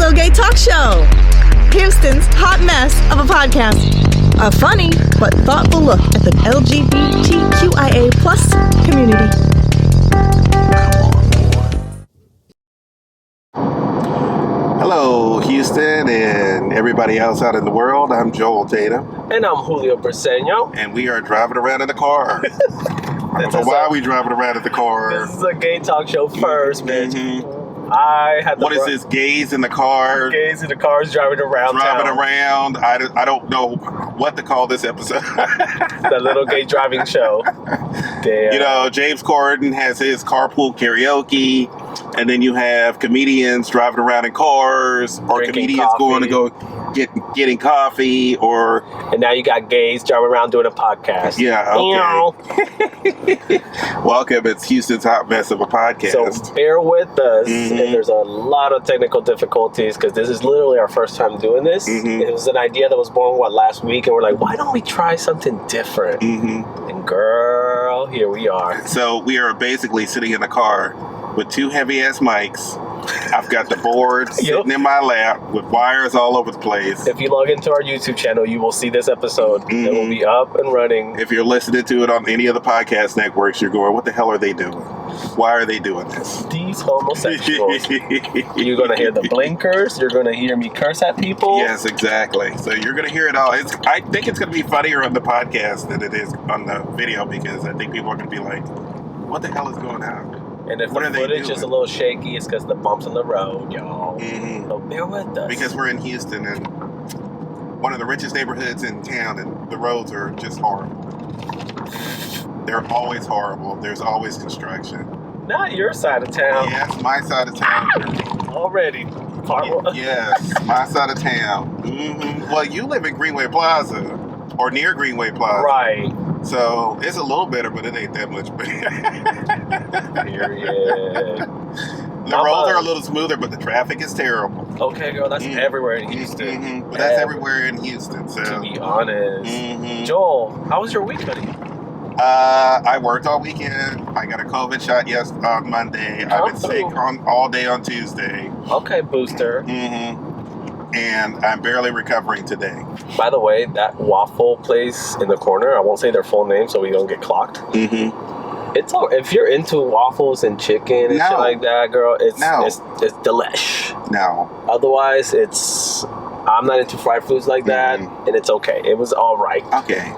LilGayTalkShow, Houston's hot mess of a podcast. A funny but thoughtful look at the LGBTQIA plus community. Hello, Houston and everybody else out in the world. I'm Joel Tatum. And I'm Julio Briceño. And we are driving around in the car. I don't know why we driving around in the car. This is a gay talk show first, bitch. Mm-hmm. What is this, gays in the car? Gays in the cars driving around around. I don't know what to call this episode. The little gay driving show. Damn. You know, James Corden has his carpool karaoke, and then you have comedians driving around in cars, or Drinking comedians coffee. going to go getting coffee, or... And now you got gays driving around doing a podcast. Yeah, okay. Welcome, it's Houston's hot mess of a podcast. So bear with us if there's a lot of technical difficulties, because this is literally our first time doing this. It was an idea that was born, last week, and we're like, why don't we try something different? And girl, here we are. So we are basically sitting in a car with two heavy-ass mics. I've got the board sitting in my lap with wires all over the place. If you log into our YouTube channel, you will see this episode. It will be up and running. If you're listening to it on any of the podcast networks, you're going, what the hell are they doing? Why are they doing this? These homosexuals. You're going to hear the blinkers. You're going to hear me curse at people. Yes, exactly. So you're going to hear it all. I think it's going to be funnier on the podcast than it is on the video, because I think people are going to be like, what the hell is going on? And if the footage is a little shaky, it's because the bumps on the road, y'all. So bear with us. Because we're in Houston, and one of the richest neighborhoods in town, and the roads are just horrible. They're always horrible. There's always construction. Not your side of town. Yes, my side of town. Already. Yes, my side of town. Well, you live in Greenway Plaza, or near Greenway Plaza. Right. So it's a little better, but it ain't that much better. Period. The roads are a little smoother, but the traffic is terrible. Okay, girl, that's everywhere in Houston. But that's everywhere in Houston. So to be honest, Joel, how was your week, buddy? I worked all weekend. I got a COVID shot on Monday. I've been sick all day on Tuesday. Okay, booster. And I'm barely recovering today. By the way, that waffle place in the corner, I won't say their full name so we don't get clocked. It's all, if you're into waffles and chicken and shit like that, girl, it's delish. No. Otherwise, I'm not into fried foods like that, and it's okay. It was all right. Okay.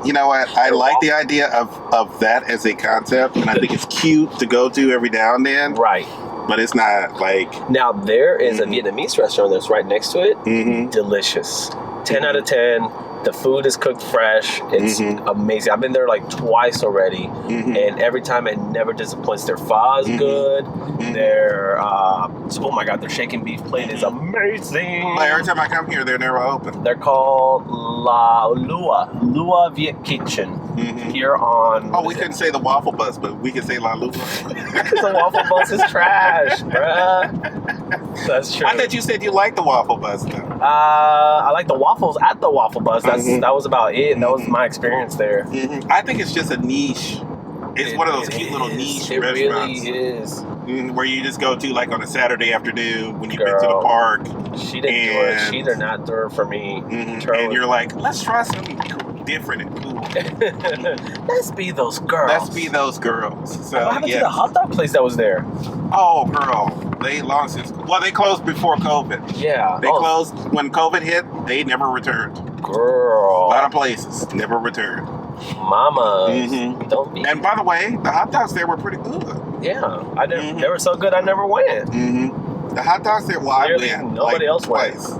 You know what? I like the idea of that as a concept, and I think it's cute to go to every now and then. Right. But it's not like... Now, there is a Vietnamese restaurant that's right next to it. Delicious. 10 out of 10. The food is cooked fresh. It's amazing. I've been there like twice already. And every time it never disappoints. Their pho is good. Their, oh my God, their shaking beef plate is amazing. Like every time I come here, they're never open. They're called Lua Viet Kitchen. Here on... Oh, we couldn't say the Waffle Bus, but we can say La Lua. Because the Waffle Bus is trash, bruh. That's true. I thought you said you liked the Waffle Bus, though. I like the waffles at the Waffle Bus. That was about it. That was my experience there. I think it's just a niche. It's one of those cute little niche restaurants. It really is. Where you just go to like on a Saturday afternoon when you've been to the park. She didn't do it. She did not do it for me. And you're like, let's try something different and cool. Let's be those girls. Let's be those girls. So, what happened to the hot dog place that was there? Oh, girl. They long since... Well, they closed before COVID. Yeah. They closed... When COVID hit, they never returned. Girl. A lot of places never returned. Mamas. Don't be... And by the way, the hot dogs there were pretty good. Yeah. I never, they were so good I never went. The hot dogs there... Well, I went. Nobody else went. Twice.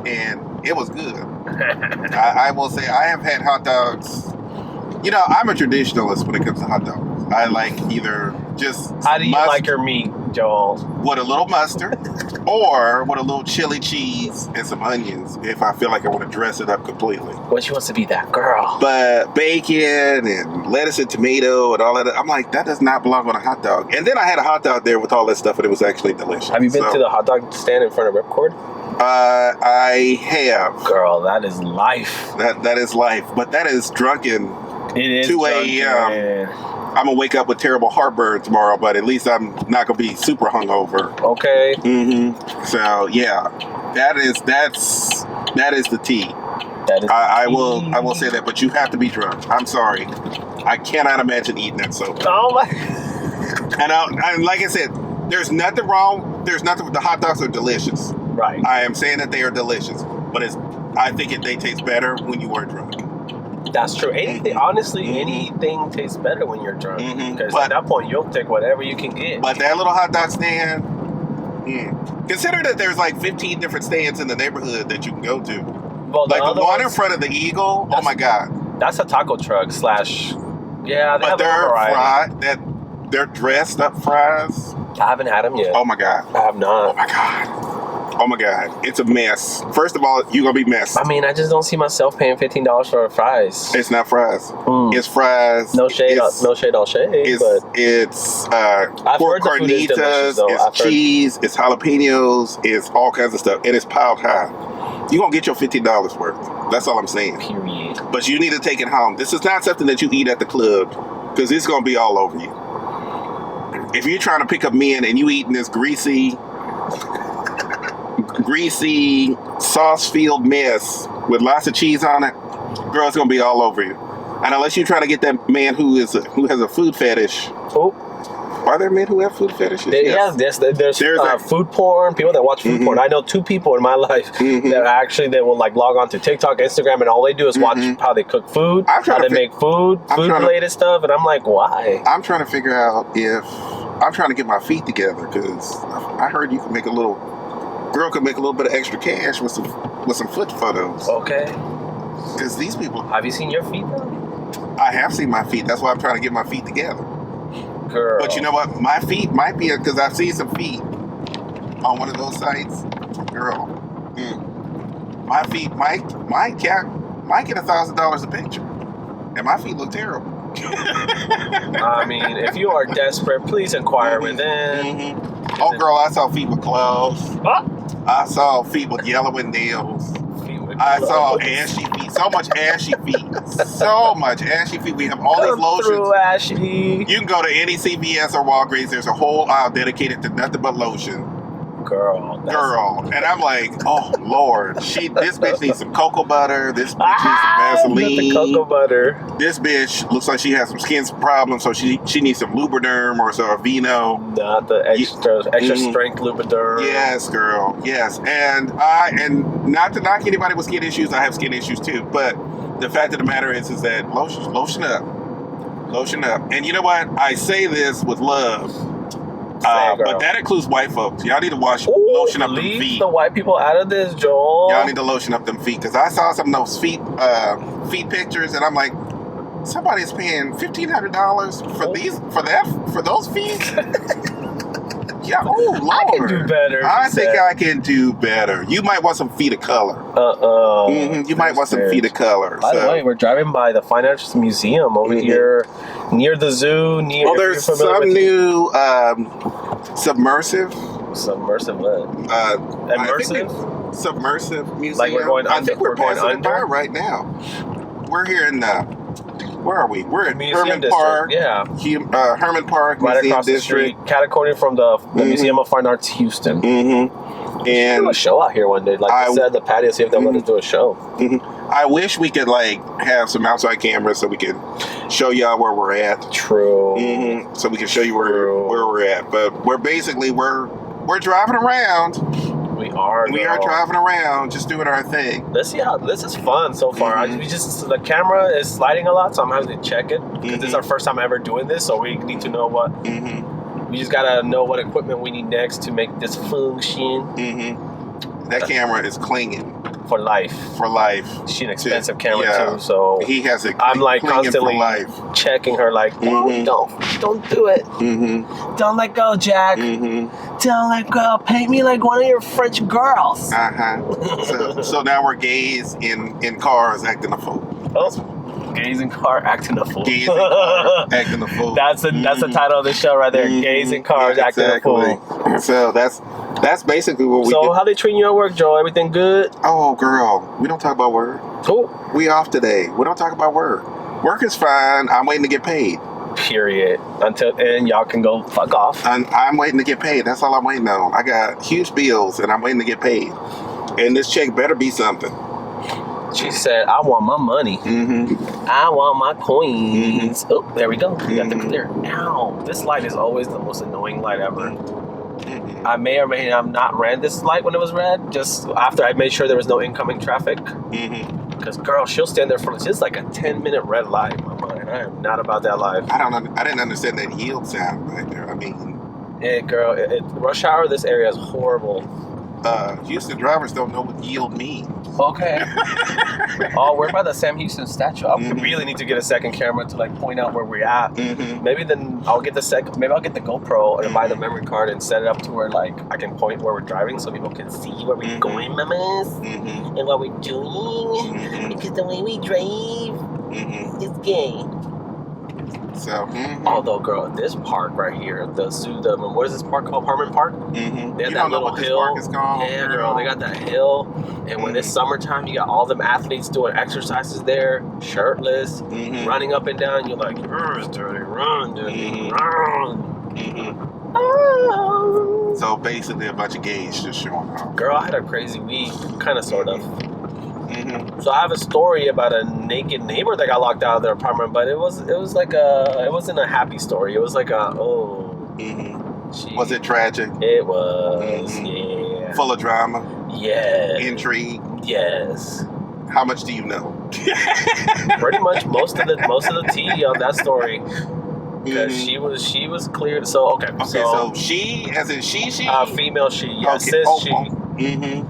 And it was good. I will say I have had hot dogs. You know, I'm a traditionalist when it comes to hot dogs. I like either just... How do you like your meat, Joel? With a little mustard or with a little chili cheese and some onions if I feel like I want to dress it up completely. Well, she wants to be that girl. But bacon and lettuce and tomato and all that, I'm like, that does not belong on a hot dog. And then I had a hot dog there with all that stuff and it was actually delicious. Have you been to the hot dog stand in front of Ripcord? I have. Girl, that is life. That is life. But that is drunken. It is 2 a.m. I'm gonna wake up with terrible heartburn tomorrow, but at least I'm not gonna be super hungover. Okay. So yeah, that is the tea. I will say that, but you have to be drunk. I'm sorry, I cannot imagine eating that sober. Oh my! And like I said, there's nothing wrong. There's nothing. The hot dogs are delicious. Right. I am saying that they are delicious, but I think they taste better when you are drunk. That's true. Anything, honestly, anything tastes better when you're drunk. Because at that point, you'll take whatever you can get. But that little hot dog stand, consider that there's like 15 different stands in the neighborhood that you can go to. Well, like the one in front of the Eagle, oh my God. That's a taco truck / yeah, but they're fried. They're dressed up fries. I haven't had them yet. Oh my God. I have not. Oh my God. Oh my God, it's a mess. First of all, you're gonna be messed. I mean, I just don't see myself paying $15 for fries. It's not fries. It's fries. No shade on shade. It's pork carnitas. It's cheese. It's jalapenos. It's all kinds of stuff, and it's piled high. You're gonna get your $15 worth. That's all I'm saying. Period. But you need to take it home. This is not something that you eat at the club, because it's gonna be all over you. If you're trying to pick up men and you eating this greasy sauce-filled mess with lots of cheese on it, girl, it's gonna be all over you. And unless you're trying to get that man who has a food fetish. Oh. Are there men who have food fetishes? Yes. There's food porn, people that watch food porn. I know 2 people in my life that will like log on to TikTok, Instagram, and all they do is watch how they cook food, how they make food-related stuff, and I'm like, why? I'm trying to figure out if I'm trying to get my feet together, because I heard you can make a little bit of extra cash with some foot photos. Okay. Because these people. Have you seen your feet though? I have seen my feet. That's why I'm trying to get my feet together. Girl. But you know what? My feet might be, because I've seen some feet on one of those sites. Girl. My feet might get $1,000 a picture. And my feet look terrible. I mean, if you are desperate, please inquire within. Oh, girl, I saw feet with claws. What? I saw feet with yellowing nails. I saw ashy feet. So much ashy feet. So much ashy feet. We have all these lotions. Ashy. You can go to any CVS or Walgreens. There's a whole aisle dedicated to nothing but lotion. Girl. And I'm like, oh Lord, this bitch needs some cocoa butter. This bitch needs some Vaseline. The cocoa butter. This bitch looks like she has some skin problems, so she needs some Lubriderm or some Aveeno. Not the extra strength Lubriderm. Yes, girl. Yes, and not to knock anybody with skin issues. I have skin issues too, but the fact of the matter is that lotion up. And you know what? I say this with love. But that includes white folks. Y'all need to lotion up them feet. Leave the white people out of this, Joel. Y'all need to lotion up them feet, because I saw some of those feet pictures, and I'm like, somebody's paying $1,500 for those feet. Yeah, oh Lord, I can do better. I think I can do better. You might want some feet of color. You might want some feet of color. By the way, we're driving by the Fine Arts Museum over here, near the zoo. There's some new submersive what? Immersive. Submersive museum. Like we're going. I think we're passing it by right now. We're here in. Where are we? We're in Herman Park. Yeah. Herman Park right Museum across District. The street, catty-corner from the Museum of Fine Arts Houston. And do a show out here one day. Like I said, the patio, see if they let us do a show. I wish we could have some outside cameras so we could show y'all where we're at. True. So we can show you where we're at. But we're driving around. We are driving around, just doing our thing. Let's see how this is fun so far. The camera is sliding a lot, so I'm having to check it because this is our first time ever doing this, so we need to know what. We just gotta know what equipment we need next to make this function. That camera is clinging for life. She's an expensive camera too, so he has it. I'm like constantly checking her, like, don't do it. Don't let go, Jack. Don't let go. Paint me like one of your French girls. So now we're gays in cars acting a fool. Gays in car acting a fool. Gays in car acting a fool. That's the title of the show right there. Gays in cars acting a fool. So that's basically what we do. So how they treating you at work, Joe? Everything good? Oh, girl, we don't talk about work. Cool. We off today. We don't talk about work. Work is fine. I'm waiting to get paid. Period. And y'all can go fuck off. I'm waiting to get paid. That's all I'm waiting on. I got huge bills, and I'm waiting to get paid. And this check better be something. She said, I want my money. I want my coins. Oh, there we go. We got the clear. Ow. This light is always the most annoying light ever. I may or may have not ran this light when it was red, just after I made sure there was no incoming traffic. Because, girl, she'll stand there for just like a 10-minute red light in my mind. I am not about that life. I didn't understand that yield sound right there. I mean... Yeah, girl, rush hour, this area is horrible. Houston drivers don't know what yield means. Okay. Oh, we're by the Sam Houston statue. I really need to get a second camera to like point out where we're at. Maybe then I'll get maybe I'll get the GoPro and buy the memory card and set it up to where like I can point where we're driving so people can see where we're going, mamas, and what we're doing. Because the way we drive is gay. So, although, girl, this park right here, the zoo, what is this park called? Harmon Park? They have that little hill. Park is called, yeah, girl, they got that hill. And when it's summertime, you got all them athletes doing exercises there, shirtless, running up and down. You're like, dirty, run, dirty, run. So basically, a bunch of gays just showing up. Girl, I had a crazy week, kind of, sort of. So I have a story about a naked neighbor that got locked out of their apartment, but it wasn't a happy story. It was like was it tragic? It was, yeah. Full of drama? Yeah. Intrigue? Yes. How much do you know? Pretty much most of the tea on that story. Because she was cleared. So okay. So she, as in she? Female she. Yeah, okay. cis she.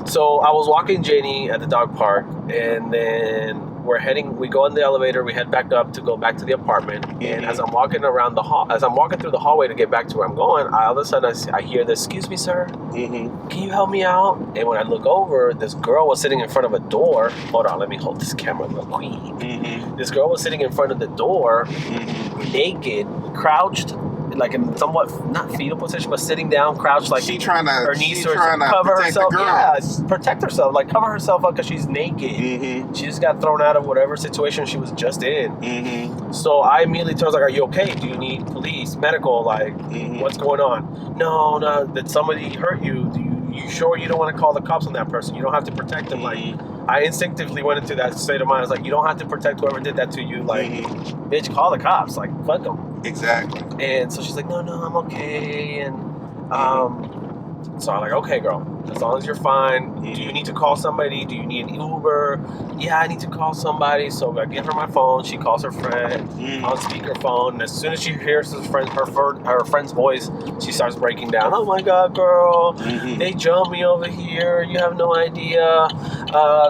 So I was walking Janie at the dog park, and then we go in the elevator, we head back up to go back to the apartment, and as I'm walking through the hallway to get back to where I'm going, all of a sudden I hear this, "Excuse me, sir, can you help me out?" And when I look over, this girl was sitting in front of a door. Hold on, let me hold this camera real quick. This girl was sitting in front of the door, naked, crouched, like in somewhat not fetal position, but sitting down, crouched, like she trying to her knees to cover herself. Yeah, protect herself, like cover herself up because she's naked. She just got thrown out of whatever situation she was just in. So I immediately told her, like, "Are you okay? Do you need police, medical? Like, what's going on?" No. Did somebody hurt you? You sure you don't want to call the cops on that person? You don't have to protect them. Like, I instinctively went into that state of mind. I was like, you don't have to protect whoever did that to you. Like, bitch, call the cops. Like, fuck them. Exactly. And so she's like, no, I'm okay. And so I'm like, okay, girl, as long as you're fine. Do you need to call somebody? Do you need an Uber? Yeah, I need to call somebody. So I give her my phone. She calls her friend on speakerphone. And as soon as she hears her friend's voice, she starts breaking down. "Oh my God, girl, they jumped me over here. You have no idea."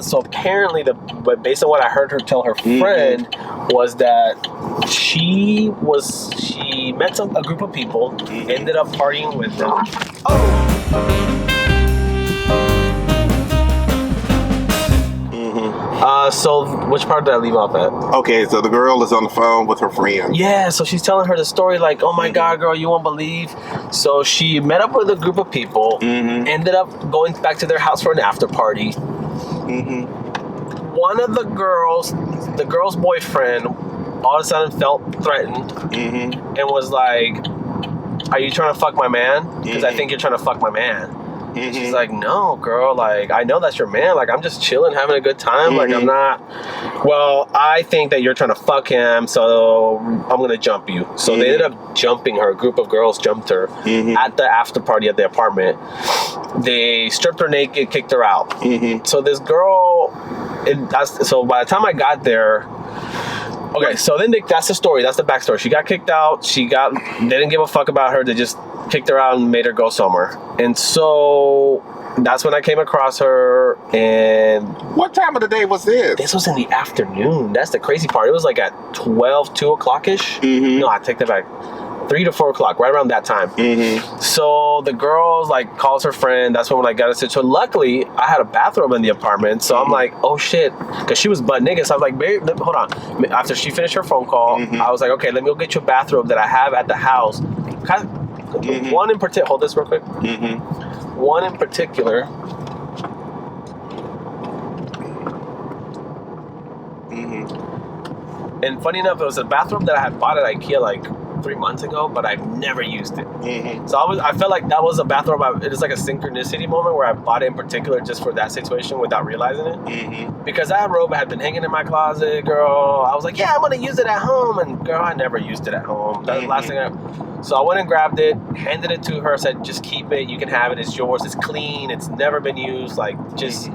So apparently, but based on what I heard her tell her friend, was that she met a group of people, ended up partying with them. So which part did I leave off at? Okay, so the girl is on the phone with her friend. Yeah, so she's telling her the story like, "Oh my God, girl, you won't believe." So she met up with a group of people, ended up going back to their house for an after party. One of the girl's boyfriend, all of a sudden felt threatened and was like, "Are you trying to fuck my man? Because I think you're trying to fuck my man." She's like, "No, girl, like, I know that's your man. Like, I'm just chilling, having a good time. Like, I'm not, well, I think that you're trying to fuck him, so I'm going to jump you." So they ended up jumping her. A group of girls jumped her at the after party at the apartment. They stripped her naked, kicked her out. So this girl, so by the time I got there, okay, so then that's the story. That's the backstory. She got kicked out. They didn't give a fuck about her. They just kicked her out and made her go somewhere. And so that's when I came across her. And what time of the day was this? This was in the afternoon. That's the crazy part. It was like at 2 o'clock-ish. No, I take that back. 3 to 4 o'clock, right around that time. So the girl like calls her friend. That's when I got a situation. So luckily, I had a bathrobe in the apartment. So I'm like, oh shit, because she was butt naked. So I was like, babe, hold on. After she finished her phone call, I was like, okay, let me go get you a bathrobe that I have at the house. One in particular. Hold this real quick. One in particular. And funny enough, it was a bathroom that I had bought at IKEA like 3 months ago, but I've never used it. So I felt like that was a bathroom. It was like a synchronicity moment where I bought it in particular just for that situation without realizing it. Because that robe had been hanging in my closet, girl. I was like, yeah, I'm gonna use it at home, and girl, I never used it at home. That was the last thing So I went and grabbed it, handed it to her, said, just keep it. You can have it. It's yours. It's clean. It's never been used. Like just.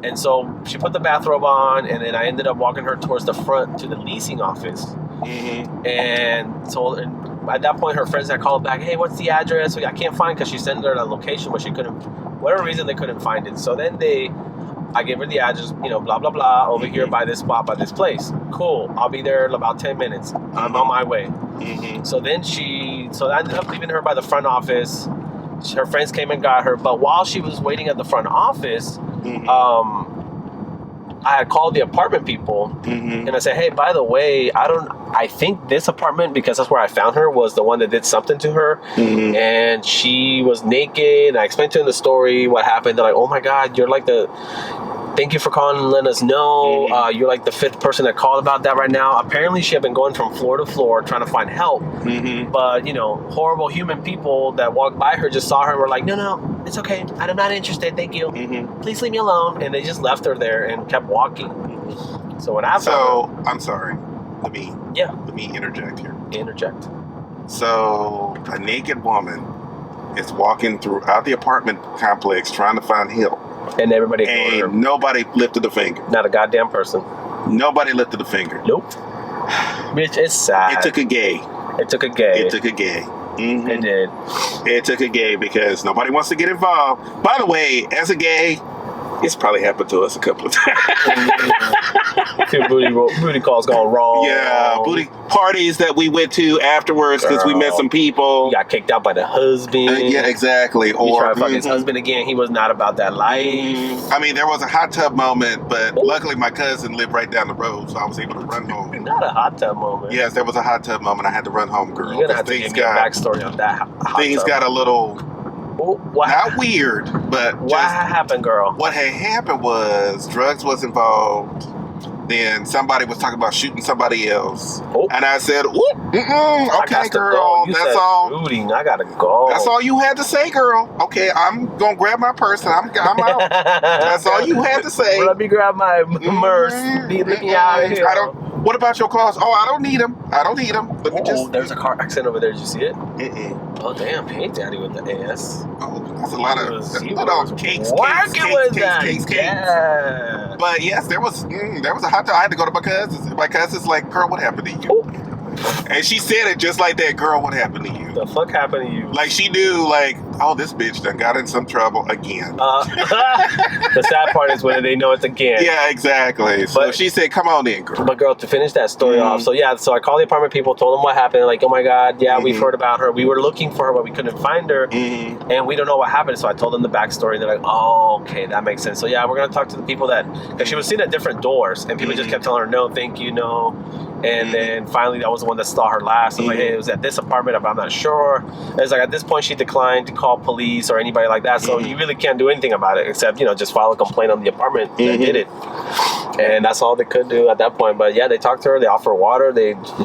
And so she put the bathrobe on, and then I ended up walking her towards the front to the leasing office. And so at that point, her friends had called back, hey, what's the address? I can't find, because she sent her a location, but she couldn't, whatever reason, they couldn't find it. So then I gave her the address, blah, blah, blah, over here by this spot, by this place. Cool. I'll be there in about 10 minutes. I'm on my way. So then I ended up leaving her by the front office. Her friends came and got her. But while she was waiting at the front office, I had called the apartment people, and I said, hey, by the way, I think this apartment, because that's where I found her, was the one that did something to her, and she was naked. I explained to them the story, what happened. They're like, oh my God, you're like thank you for calling and letting us know. You're like the 5th person that called about that right now. Apparently, she had been going from floor to floor trying to find help. But, horrible human people that walked by her just saw her and were like, no, it's okay. I'm not interested. Thank you. Please leave me alone. And they just left her there and kept walking. So when I found her, I'm sorry. Let me interject here. Interject. So a naked woman is walking throughout the apartment complex trying to find help. And everybody ignored her. Nobody lifted a finger. Not a goddamn person. Nobody lifted a finger. Nope. Bitch, it's sad. It took a gay. It took a gay. It took a gay. It did. It took a gay because nobody wants to get involved. By the way, as a gay, it's probably happened to us a couple of times. Two booty calls gone wrong. Yeah, booty parties that we went to afterwards because we met some people. He got kicked out by the husband. Yeah, exactly. Or tried to fuck his husband again. He was not about that life. I mean, there was a hot tub moment, but luckily my cousin lived right down the road, so I was able to run home. Not a hot tub moment. Yes, there was a hot tub moment. I had to run home, girl. You're gonna have to give me a backstory on that hot things tub. Got a little... Not weird, but what happened, girl? What had happened was drugs was involved. Then somebody was talking about shooting somebody else, and I said, "Okay, girl, that's all." Shooting, I gotta go. That's all you had to say, girl. Okay, I'm gonna grab my purse and I'm out. That's all you had to say. Well, let me grab my purse. Let me out of here. What about your clothes? Oh, I don't need them. Let me just. There's a car accident over there. Did you see it? Oh damn! Hey, daddy with the ass. Oh, that's a lot of cakes. Yeah. But yes, there was a hot tub. I had to go to my cousin's. My cousin's like, girl, what happened to you? Ooh. And she said it just like that, girl, what happened to you? The fuck happened to you? Like she knew, like, oh, this bitch done got in some trouble again. The sad part is when they know it's again. Yeah, exactly. So she said, come on in, girl. But girl, to finish that story off, so I called the apartment people, told them what happened, like, oh my God, yeah, we've heard about her. We were looking for her, but we couldn't find her, and we don't know what happened. So I told them the backstory. They're like, oh, okay, that makes sense. So yeah, we're gonna talk to the people because she was seen at different doors, and people just kept telling her, no, thank you, no. And then finally, I was the one that saw her last. I'm like, hey, it was at this apartment, but I'm not sure. And it's like, at this point, she declined to call police or anybody like that. So you really can't do anything about it except, just file a complaint on the apartment that did it. And that's all they could do at that point. But yeah, they talked to her. They offered her water.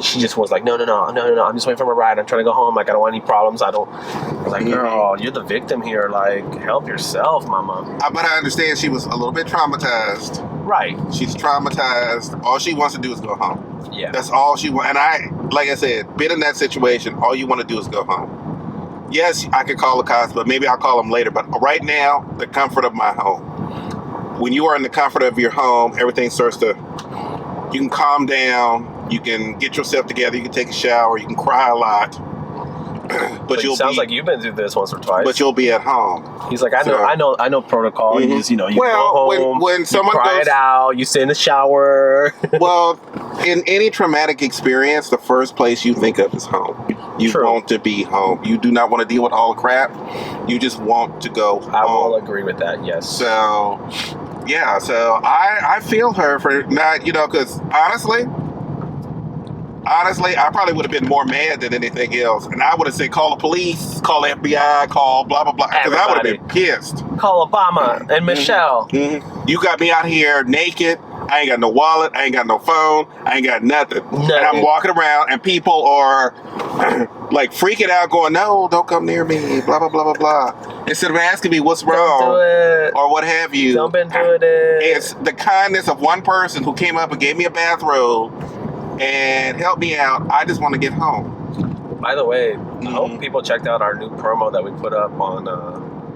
She just was like, no. I'm just waiting for my ride. I'm trying to go home. Like, I don't want any problems. I was like, girl, you're the victim here. Like, help yourself, mama. But I understand she was a little bit traumatized. Right. She's traumatized. All she wants to do is go home. Yeah. That's all she wants. And like I said, been in that situation, all you want to do is go home. Yes, I could call the cops, but maybe I'll call them later. But right now, the comfort of my home. When you are in the comfort of your home, everything starts to, you can calm down, you can get yourself together, you can take a shower, you can cry a lot. But sounds like you've been through this once or twice. But you'll be at home. He's like, I know protocol. You just, you go home, when someone you cry it out, you sit in the shower. Well, in any traumatic experience, the first place you think of is home. You want to be home. You do not want to deal with all the crap. You just want to go home. I will agree with that, yes. So, yeah, I feel her for not, because honestly, I probably would have been more mad than anything else. And I would have said, call the police, call the FBI, call blah, blah, blah. Because I would have been pissed. Call Obama and Michelle. You got me out here naked. I ain't got no wallet. I ain't got no phone. I ain't got nothing. And I'm walking around, and people are like freaking out, going, "No, don't come near me." Blah blah blah blah blah. Instead of asking me what's wrong or what have you. Don't been doing it. It's the kindness of one person who came up and gave me a bathrobe and helped me out. I just want to get home. By the way, I hope people checked out our new promo that we put up on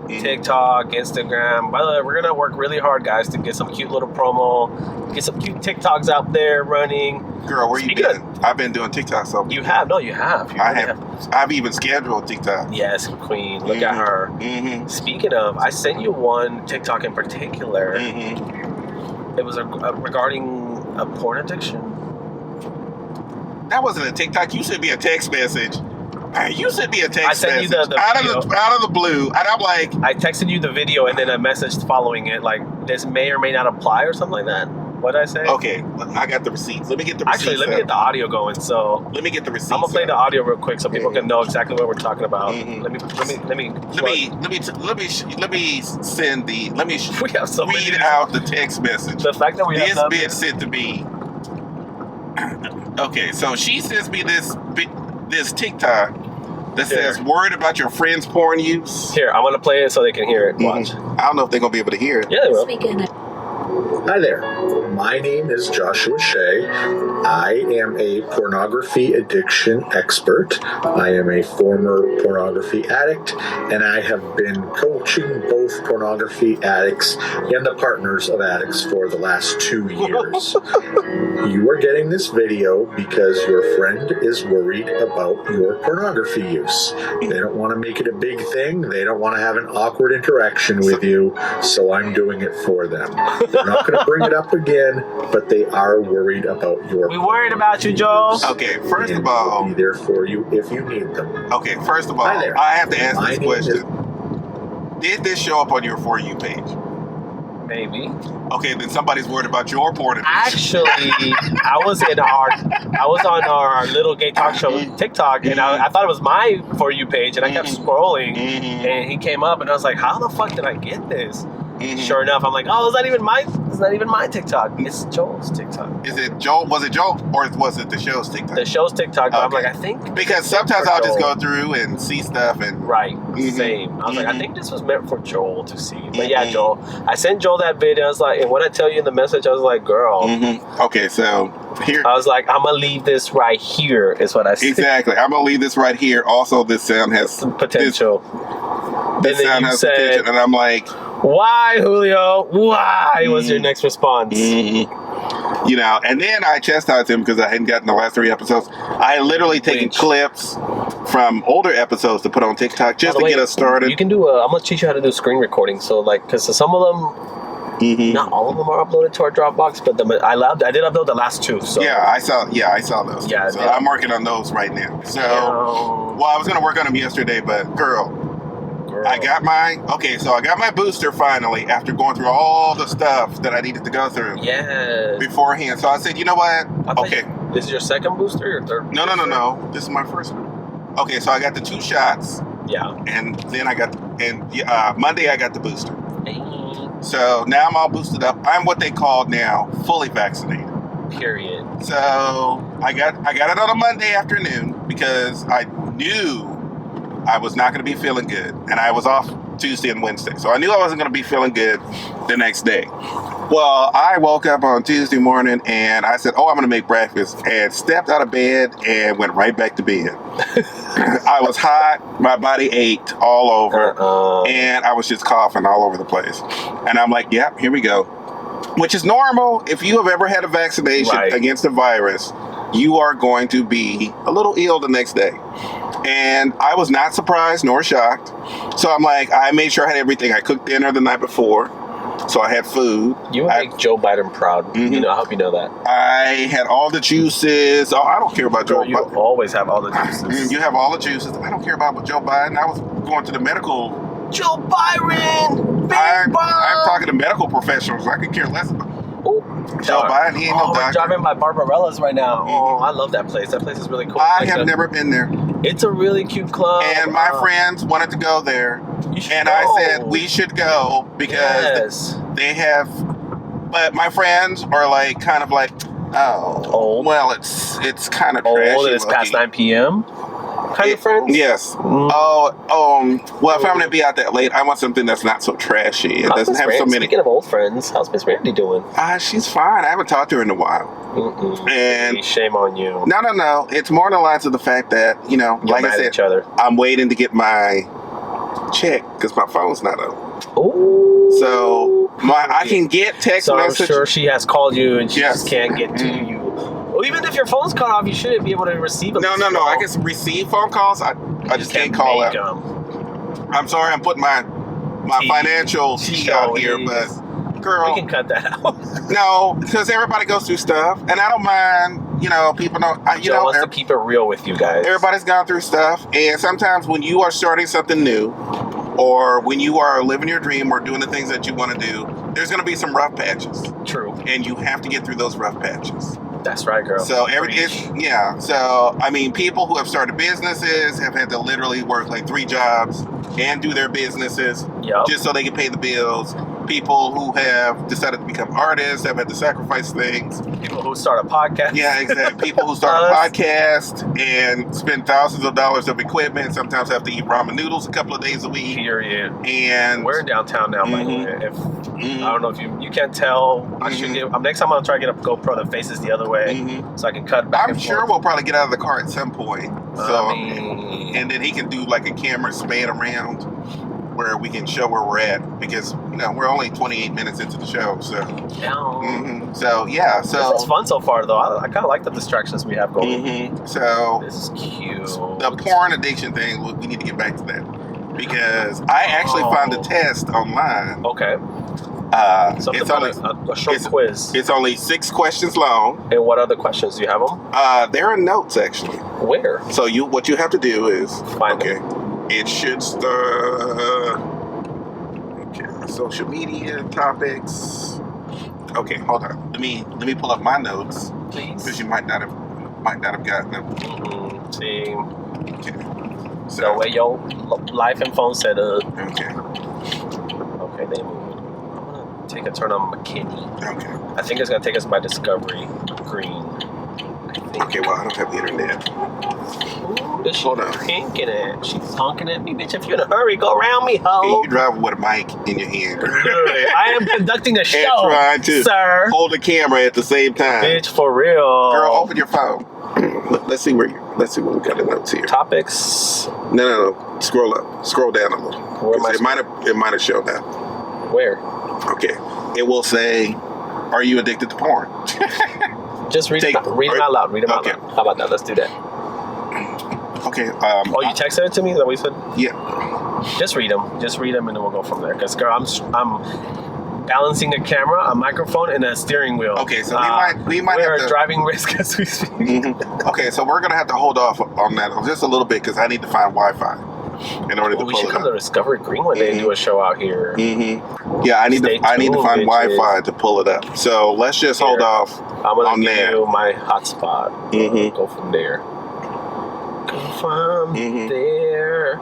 TikTok, Instagram. By the way, we're going to work really hard, guys, to get some cute little promo, get some cute TikToks out there running. Girl, where you been? I've been doing TikTok. So you have? No, you have. You really have. I've even scheduled TikTok. Yes, queen. Look at her. Speaking of, I sent you one TikTok in particular. It was regarding a porn addiction. That wasn't a TikTok. You sent me a text message. You sent me a text message. I sent you the out of the blue, and I'm like, I texted you the video and then a message following it, like this may or may not apply or something like that. What did I say? Okay, I got the receipts. Let me get the receipts. Actually, let me get the audio going. So let me get the receipts. I'm gonna play the audio real quick so people can know exactly what we're talking about. Let me send the. Let me we have so read out the text message. The fact that we this have bitch sent to me. Okay, so she sends me this TikTok that says, "Worried about your friend's porn use." Here, I'm gonna play it so they can hear it. Watch. I don't know if they're gonna be able to hear it. Yeah, they will. Hi there. My name is Joshua Shea. I am a pornography addiction expert. I am a former pornography addict, and I have been coaching both pornography addicts and the partners of addicts for the last 2 years. You are getting this video because your friend is worried about your pornography use. They don't want to make it a big thing. They don't want to have an awkward interaction with you, so I'm doing it for them. They're not going to bring it up again, but they are worried about your. We worried about you, Joel. Okay, first of all, we'll be there for you if you need them. Okay, first of all, I have to ask this question: did this show up on your For You page? Maybe. Okay, then somebody's worried about your porn. Actually, I was on our Little Gay Talk Show TikTok, and I thought it was my For You page, and I kept scrolling, and he came up, and I was like, "How the fuck did I get this?" Sure enough, I'm like, "Oh, it's not even my TikTok. It's Joel's TikTok." Is it Joel? Was it Joel, or was it the show's TikTok? The show's TikTok. Okay. I'm like, I think because sometimes I'll just go through and see stuff and same. I was like, I think this was meant for Joel to see. But yeah, Joel, I sent Joel that video. I was like, and when I tell you in the message, I was like, "Girl." Okay, so here I was like, I'm gonna leave this right here. Is what I said. Exactly. I'm gonna leave this right here. Also, this sound has some potential. This sound has potential, and I'm like, "Why, Julio? Why?" Was your next response? You know, and then I chastised him because I hadn't gotten the last 3 episodes. I had literally taken clips from older episodes to put on TikTok just to get us started. You can do I'm gonna teach you how to do screen recording. So like, because some of them, not all of them are uploaded to our Dropbox, but I did upload the last 2. So I saw those. Yeah, so I'm working on those right now. So, well, I was gonna work on them yesterday, but girl. I got my booster finally after going through all the stuff that I needed to go through beforehand. So I said, you know what? Okay. This is your second booster or third? No. This is my first one. Okay, so I got the 2 shots. Yeah. And then Monday I got the booster. So now I'm all boosted up. I'm what they call now fully vaccinated. Period. So I got it on a Monday afternoon because I knew I was not going to be feeling good, and I was off Tuesday and Wednesday, so I knew I wasn't going to be feeling good the next day. Well, I woke up on Tuesday morning, and I said, "Oh, I'm going to make breakfast," and stepped out of bed and went right back to bed. I was hot, my body ached all over, and I was just coughing all over the place. And I'm like, "Yep, here we go," which is normal. If you have ever had a vaccination against a virus, you are going to be a little ill the next day. And I was not surprised nor shocked. So I'm like, I made sure I had everything. I cooked dinner the night before, so I had food. You would make Joe Biden proud. You know, I hope you know that. I had all the juices. Oh, I don't care about Joe Biden. You always have all the juices. You have all the juices. I don't care about Joe Biden. I was going to the medical. Joe Biden! I'm talking to medical professionals. I could care less about Joe Biden. He ain't no doctor. We're driving by Barbarella's right now. Oh, I love that place. That place is really cool. I have never been there. It's a really cute club. And my friends wanted to go there. And I said, we should go because they have But my friends are like, kind of like, oh, Old. well, it's kind of Old trashy and it's past looking. 9 p.m. kind of friends? Yes. Mm. Well, if I'm gonna be out that late, I want something that's not so trashy. It How's doesn't Miss have so Randy? many. Speaking of old friends, how's Miss Randy doing? She's fine. I haven't talked to her in a while. And shame on you. no. It's more in the lines of the fact that, you know, You're like mad I at said, each other. I'm waiting to get my check because my phone's not up. Ooh. So I can get text So I'm messages. sure she has called you and she Yes. just can't get to you. Well, even if your phone's cut off, you shouldn't be able to receive them. No. I can receive phone calls. I just can't call out. I'm sorry. I'm putting my financial tea out here, but girl, we can cut that out. no, because everybody goes through stuff, and I don't mind. You know, people don't. Joe wants to keep it real with you guys. Everybody's gone through stuff, and sometimes when you are starting something new, or when you are living your dream or doing the things that you want to do, there's going to be some rough patches. True. And you have to get through those rough patches. That's right, girl. So So I mean, people who have started businesses have had to literally work like 3 jobs and do their businesses just so they can pay the bills. People who have decided to become artists have had to sacrifice things. People who start a podcast. Yeah, exactly. People who start a podcast and spend thousands of dollars of equipment, sometimes have to eat ramen noodles a couple of days a week. Period. And we're in downtown now, by the way. I don't know if you can't tell. I should get. Next time I'll try to get a GoPro that faces the other way, so I can cut back. I'm sure we'll probably get out of the car at some point. So, I mean, and then he can do like a camera span around where we can show where we're at, because you know we're only 28 minutes into the show. So, so yeah. So it's fun so far, though. I kind of like the distractions we have going. So this is cute. The porn addiction thing. We need to get back to that, because I actually found a test online. Okay. It's only a short quiz. It's only 6 questions long. And what other questions do you have them? There are notes actually. Where? So what you have to do is find them. It should start. Okay, social media topics. Okay, hold on. Let me pull up my notes, please, because you might not have gotten them. See. Okay. So the way your life and phone set up. Okay. Okay, they moved. Take a turn on McKinney. Okay. I think it's gonna take us by Discovery Green. Okay, well I don't have the internet. Ooh, hold on. Hinking it. She's honking at me, bitch. If you're in a hurry, go around me, ho. You driving with a mic in your hand. I am conducting a show, and trying to sir. Hold the camera at the same time. Bitch, for real. Girl, open your phone. Let's see what we got in notes here. Topics. No. Scroll up. Scroll down a little. It might have shown that. Where? Okay. It will say, "Are you addicted to porn?" Just read them out loud. Read them out loud. How about that? Let's do that. Okay. You texted it to me? Is that what you said? Yeah. Just read them, and then we'll go from there. Because, girl, I'm balancing a camera, a microphone, and a steering wheel. Okay, so we might we're have to driving risk as we speak. Okay, so we're gonna have to hold off on that just a little bit, because I need to find Wi-Fi in order to pull it up. We should come to Discovery Green one day and do a show out here. Yeah, I need to find Wi-Fi to pull it up. So let's just hold off. I'm gonna give you my hotspot. Go from there. There.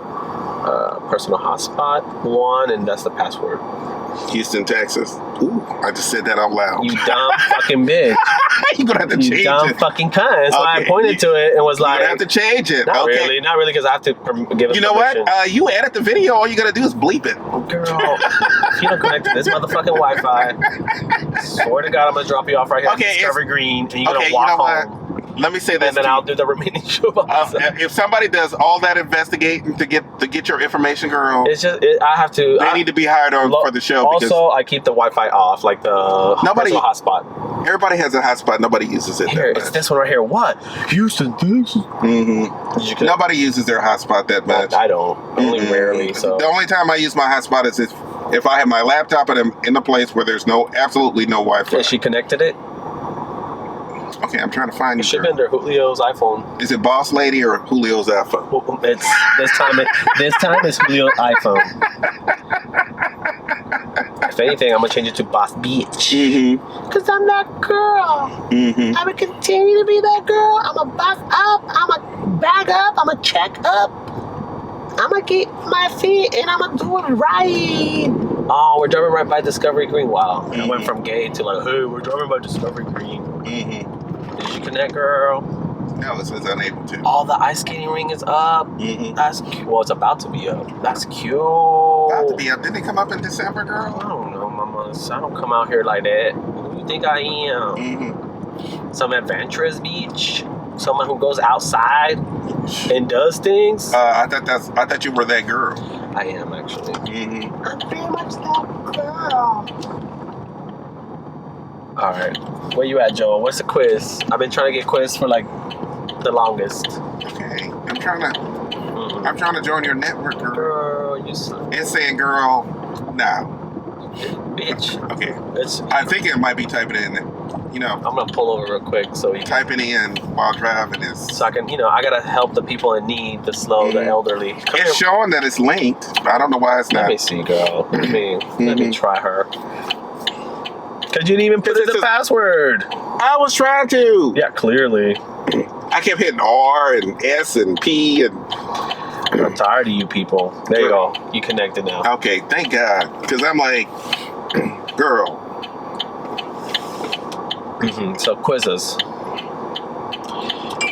Personal hotspot 1, and that's the password. Houston, Texas. Ooh, I just said that out loud. You dumb fucking bitch. You're gonna have to change it. You dumb fucking cunt. That's why I pointed to it and was like, you're gonna have to change it. Not really, because I have to give it. You know what? You edit the video. All you gotta do is bleep it. Girl, if you don't connect to this motherfucking Wi-Fi, swear to God, I'm gonna drop you off right here at Discovery Green, and you're gonna walk home. Let me say this, and then I'll do the remaining show by myself. If somebody does all that investigating to get your information, girl, it's just I have to. They need to be hired on for the show. Also, I keep the Wi-Fi off, like the personal hotspot. Everybody has a hotspot. Nobody uses it. Here, it's this one right here. What? Houston, Texas. Nobody uses their hotspot that much. I don't. Only rarely. So the only time I use my hotspot is if I have my laptop and I'm in a place where there's absolutely no Wi-Fi. Has she connected it? Okay, I'm trying to find you. It should be under Julio's iPhone. Is it Boss Lady or Julio's iPhone? Well, it's this time it's Julio's iPhone. If anything, I'm gonna change it to Boss Bitch. Cause I'm that girl. I'm gonna continue to be that girl. I'm a boss up. I'm a bag up. I'm a check up. I'm gonna get my feet and I'm gonna do it right. Oh, we're driving right by Discovery Green. Wow. It went from gay to like, hey, we're driving by Discovery Green. Did you connect, girl? No, it says unable to. Oh, the ice skating ring is up. That's cute. Well, it's about to be up. That's cute. About to be up. Didn't it come up in December, girl? I don't know, mama. I don't come out here like that. Who do you think I am? Some adventurous beach? Someone who goes outside and does things? I thought you were that girl. I am, actually. I'm pretty much that girl. All right. Where you at, Joel? What's the quiz? I've been trying to get quiz for like the longest. Okay. I'm trying to join your network, girl. Girl, you suck. It's saying, girl, no. Bitch. Okay. It's, I think it might be typing in, you know, I'm going to pull over real quick so you can. typing in while driving is. So I can, you know, I got to help the people in need, the slow, the elderly. Come here. It's showing that it's linked. But I don't know why it's Let not. me see, girl. Let me try her. Because you didn't even put in the password. I was trying to. Yeah, clearly. I kept hitting R and S and P and. I'm tired of you people. There you go. You connected now. Okay, thank God. Because I'm like, girl. So quizzes.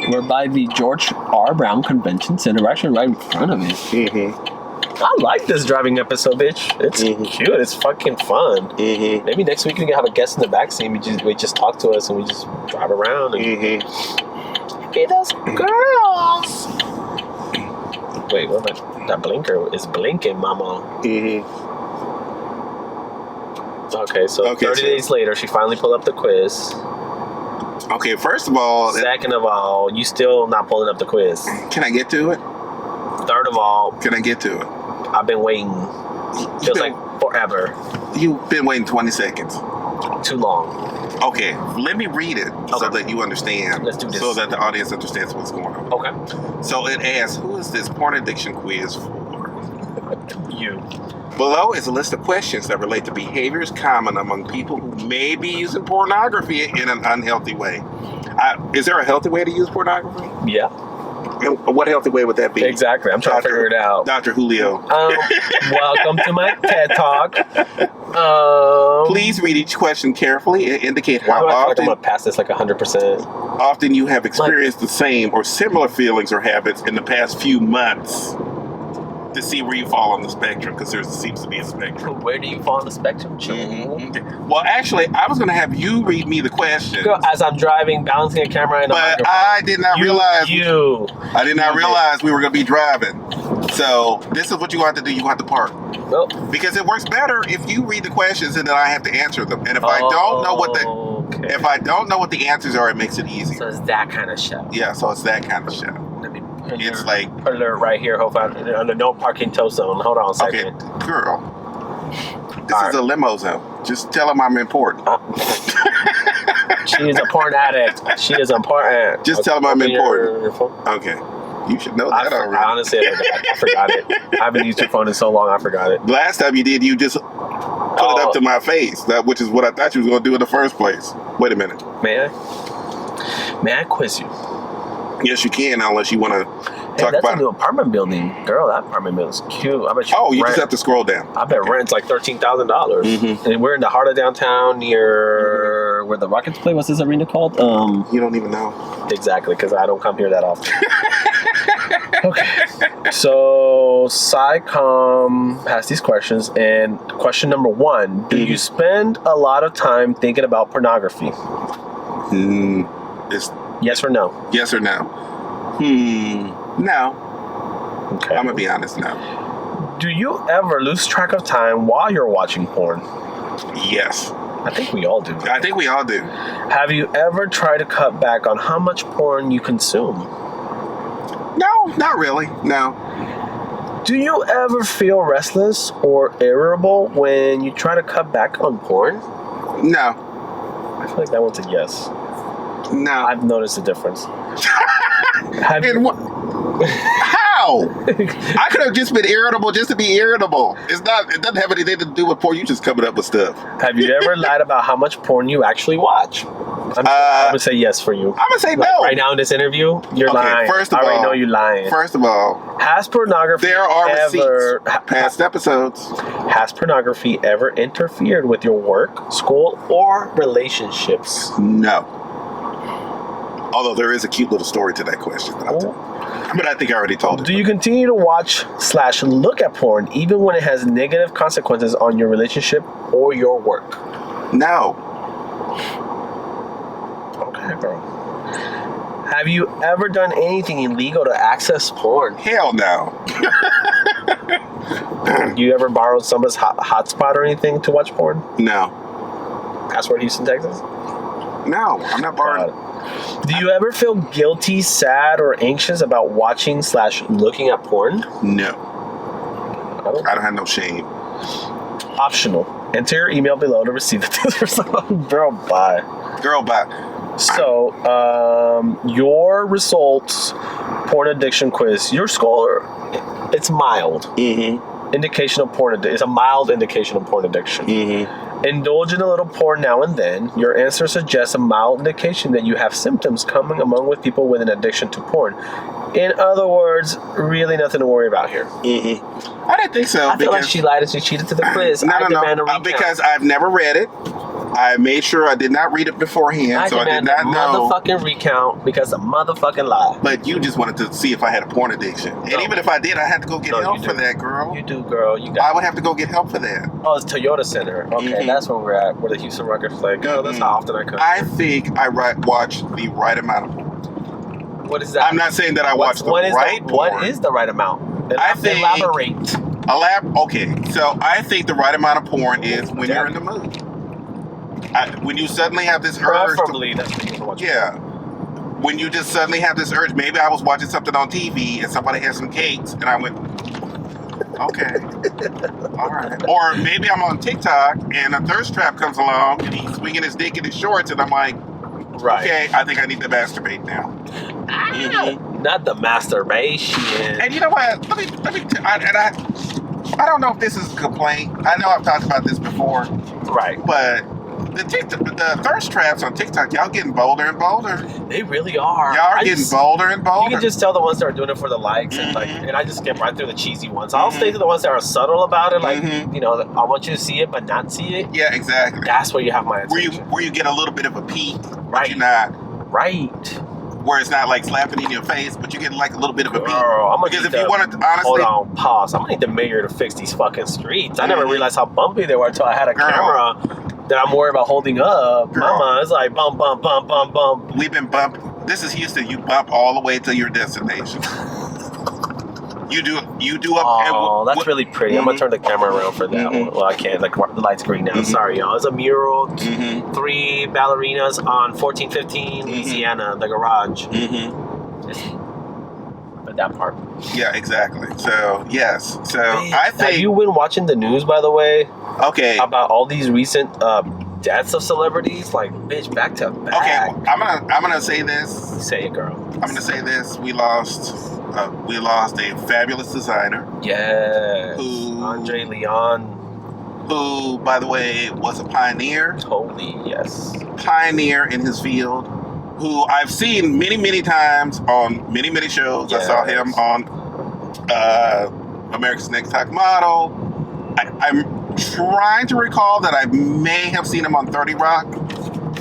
We're by the George R. Brown Convention Center, actually right in front of it. I like this driving episode, bitch. It's cute. It's fucking fun. Maybe next week we can have a guest in the backseat. We just talk to us and we just drive around and be those girls. Wait, what am I? That blinker is blinking, mama. Okay, so 30 days later, she finally pulled up the quiz. Okay, first of all. Second of all, you still not pulling up the quiz. Can I get to it? Third of all, Can I get to it? I've been waiting. Feels like forever. You've been waiting 20 seconds. Too long. Okay, let me read it so that you understand. Let's do this. So that the audience understands what's going on. Okay. So it asks, who is this porn addiction quiz for? You. Below is a list of questions that relate to behaviors common among people who may be using pornography in an unhealthy way. Is there a healthy way to use pornography? Yeah. And what healthy way would that be? Exactly. I'm trying to figure it out. Dr. Julio. Welcome to my TED Talk. Please read each question carefully and indicate Why how do I feel like I'm often, going to pass this like 100%? often you have experienced the same or similar feelings or habits in the past few months to see where you fall on the spectrum, because there seems to be a spectrum. Where do you fall on the spectrum, Joe? Well, actually, I was going to have you read me the question. Girl, as I'm driving, balancing a camera and a But microphone. I did not realize. I did not You realize we were going to be driving. So this is what you have to do. You have to park. Well, Because it works better if you read the questions and then I have to answer them. And if I don't know what the answers are, it makes it easier. So it's that kind of show. Yeah, so it's that kind of show. Let me It's like, put alert right here. Hope I'm on the no parking tow zone. Hold on a okay, second. girl, this All is a limo zone. Just tell them I'm important. She is a porn addict. She is important. Just tell them I'm Open important. your phone. Okay, you should know that already. Honestly, I forgot it. I haven't used your phone in so long, I forgot it. Last time you did, you just put it up to my face, which is what I thought you was going to do in the first place. Wait a minute. May I? May I quiz you? Yes, you can, unless you want to Hey, talk that's about a new apartment building. Girl, that apartment building's cute. I bet you you rent, just have to scroll down. I bet rent's like $13,000. And we're in the heart of downtown near where the Rockets play. What's this arena called? You don't even know. Exactly, because I don't come here that often. Okay. So, SciComm has these questions. And question number 1, do you spend a lot of time thinking about pornography? It's Yes or no? yes or no. No. Okay. I'm gonna be honest. No. Do you ever lose track of time while you're watching porn? Yes. I think we all do. I think we all do. Have you ever tried to cut back on how much porn you consume? No, not really. No. Do you ever feel restless or irritable when you try to cut back on porn? No. I feel like that one's a yes. No. I've noticed a difference. Have In you, what? How? I could have just been irritable just to be irritable. It doesn't have anything to do with porn. You just coming up with stuff. have you ever lied about how much porn you actually watch? I'm gonna say yes for you. I'm gonna say Like, no. right now in this interview, you're lying. First of I already all, know you're lying. First of all, has pornography there are ever receipts. Past episodes. has pornography ever interfered with your work, school, or relationships? No. Although there is a cute little story to that question, but I think I already told it. Do you continue to watch / look at porn even when it has negative consequences on your relationship or your work? No. Okay, girl. Have you ever done anything illegal to access porn? Hell no. You ever borrowed someone's hotspot or anything to watch porn? No. Password Houston, Texas? No, I'm not borrowing. Do you ever feel guilty, sad, or anxious about watching / looking at porn? No. I don't have no shame. Optional. Enter your email below to receive the test result. Girl, bye. Girl, bye. So, your results, porn addiction quiz. Your score, it's mild. Mm-hmm. Indication of porn addiction. It's a mild indication of porn addiction. Mm-hmm. Indulge in a little porn now and then. Your answer suggests a mild indication that you have symptoms coming among with people with an addiction to porn. In other words, really nothing to worry about here. Mm-hmm. I didn't think so. I feel like she lied and she cheated to the quiz. No. Demand a recount. Because I've never read it. I made sure I did not read it beforehand, so I did not know. Motherfucking recount because a motherfucking lie. But you just wanted to see if I had a porn addiction. And even if I did, I had to go get help for that, girl. You do, girl. You got I would have to go get help for that. Oh, it's Toyota Center. Okay, that's where we're at. Where the Houston Rockets like, oh, that's how often I come. I think I watch the right amount of porn. What is that? I'm not saying that I watch the right porn. What is the right amount? Elaborate. Okay, so I think the right amount of porn is when you're in the mood. When you suddenly have this urge. Preferably, that's what you watch. Yeah. When you just suddenly have this urge. Maybe I was watching something on TV and somebody had some cakes and I went, okay. All right. Or maybe I'm on TikTok and a thirst trap comes along and he's swinging his dick in his shorts and I'm like, right. Okay, I think I need to masturbate now. Mm-hmm. Not the masturbation. And you know what? Let me. I don't know if this is a complaint. I know I've talked about this before. Right. But the thirst traps on TikTok, y'all getting bolder and bolder. They really are. Y'all are getting bolder and bolder. You can just tell the ones that are doing it for the likes, and I just skip right through the cheesy ones. I'll stay to the ones that are subtle about it, like you know, I want you to see it but not see it. Yeah, exactly. That's where you have my attention. Where you get a little bit of a peek, right? But you're not right. Where it's not like slapping in your face, but you get like a little bit of a peek. Girl, because if you want to honestly, hold on, pause. I'm gonna need the mayor to fix these fucking streets. I never realized how bumpy they were until I had a camera that I'm worried about holding up. Mama, it's like bump, bump, bump, bump, bump. We've been bumped. This is Houston. You bump all the way to your destination. You do up. Oh, that's really pretty. I'm gonna turn the camera around for that one. Well, I can't. Like the light's green now. Sorry, y'all. It's a mural. 3 ballerinas on 1415 Louisiana, the garage. But that part. Yeah, exactly. So yes. So Man, I think. Have you been watching the news, by the way? Okay. About all these recent deaths of celebrities, like bitch, back to back. Okay, I'm gonna say this. Say it, girl. I'm gonna say this. We lost a fabulous designer. Yes. Andre Leon. Who, by the way, was a pioneer. Totally, yes. Pioneer in his field. Who I've seen many, many times on many, many shows. Yes. I saw him on America's Next Top Model. I'm trying to recall that I may have seen him on 30 Rock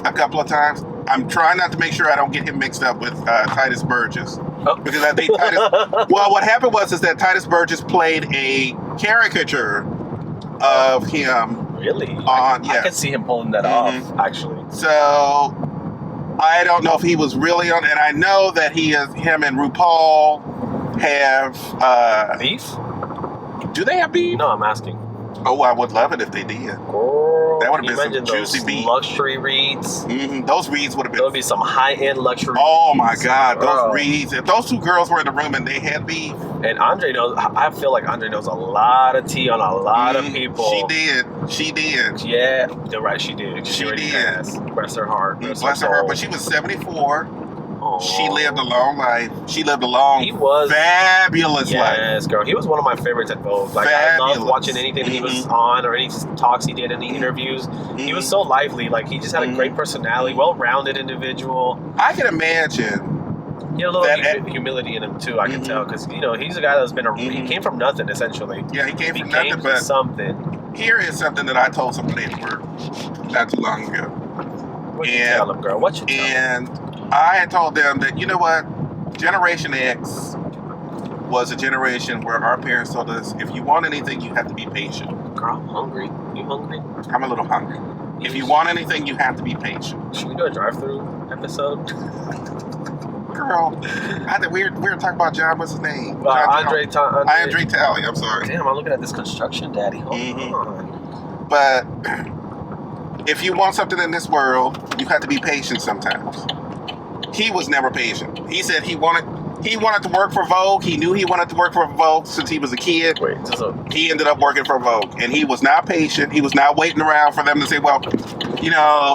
a couple of times. I'm trying not to make sure I don't get him mixed up with Titus Burgess. Oh. Because I think Titus... Well, what happened was that Titus Burgess played a caricature of him. Really? I could see him pulling that off, actually. So, I don't know if he was really on... And I know that him and RuPaul have... beef? Do they have beef? No, I'm asking. Oh, I would love it if they did. Girl, that would have been some juicy beef. Luxury reads. Those reads would have been. There would be some high-end luxury. Oh my God, those reads! If those two girls were in the room and they had beef, and Andre knows, I feel like Andre knows a lot of tea on a lot of people. She did. Yeah, you're right. She did. She did. Passed. Bless her heart. Bless her heart. But she was 74. Oh. She lived a long life. She lived a long, He was fabulous life. Yes, girl. He was one of my favorites at Vogue. Like I Fabulous. loved watching anything he was on or any talks he did, any interviews. He was so lively. Like he just had a great personality, well-rounded individual. I can imagine. He had a little humility in him too. I can tell because he's a guy that's been he came from nothing essentially. Yeah, he came from became nothing, but something. here is something that I told somebody at work not too long ago. What you tell him, girl? What you tell him? And I had told them that, you know what? Generation X was a generation where our parents told us, if you want anything, you have to be patient. Girl, I'm hungry. You hungry? I'm a little hungry. If you want anything, you have to be patient. Should we do a drive-through episode? Girl, we were talking about John, what's his name? Andre Talley, I'm sorry. Damn, I'm looking at this construction daddy. Hold on. But if you want something in this world, you have to be patient sometimes. He was never patient. He said he wanted to work for Vogue. He knew he wanted to work for Vogue since he was a kid. He ended up working for Vogue. And he was not patient. He was not waiting around for them to say, well,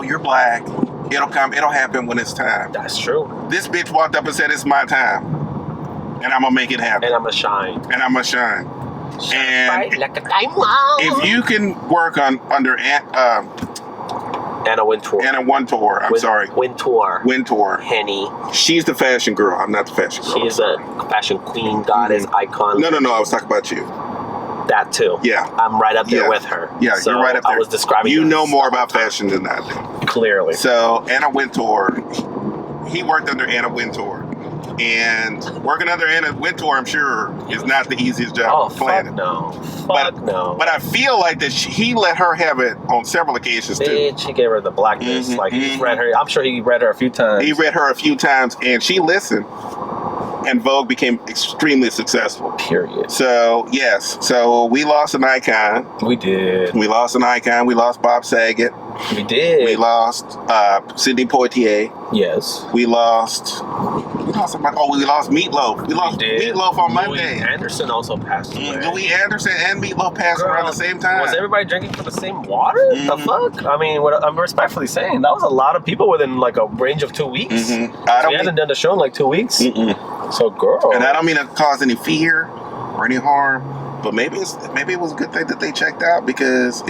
you're black. It'll come. It'll happen when it's time. That's true. This bitch walked up and said, it's my time. And I'm going to make it happen. And I'm going to shine. And bright like a diamond. if you can work under Anna Wintour. Wintour. Henny. She's the fashion girl. I'm not the fashion girl. She is a fashion queen, goddess, icon. No. I was talking about you. That too. Yeah. I'm right up there with her. Yeah, so you're right up there. I was describing you know more about fashion than I do. Clearly. So Anna Wintour, he worked under Anna Wintour. And working under Anna Wintour, I'm sure, is not the easiest job on the planet. Fuck no. But I feel like that he let her have it on several occasions, too. Bitch, he gave her the blackness. He read her. I'm sure he read her a few times. He read her a few times, and she listened. And Vogue became extremely successful. Period. So, yes. So, we lost an icon. We did. We lost an icon. We lost Bob Saget. We did. We lost Sidney Poitier. Yes. We lost somebody. Oh, we lost Meatloaf. We lost Meatloaf on Monday. Louis Anderson also passed away. Louis Anderson and Meatloaf passed around the same time. Was everybody drinking from the same water? The fuck? I mean, what I'm respectfully saying, that was a lot of people within like a range of 2 weeks. We hadn't done the show in like 2 weeks. So, girl. And I don't mean to cause any fear or any harm, but maybe it was a good thing that they checked out because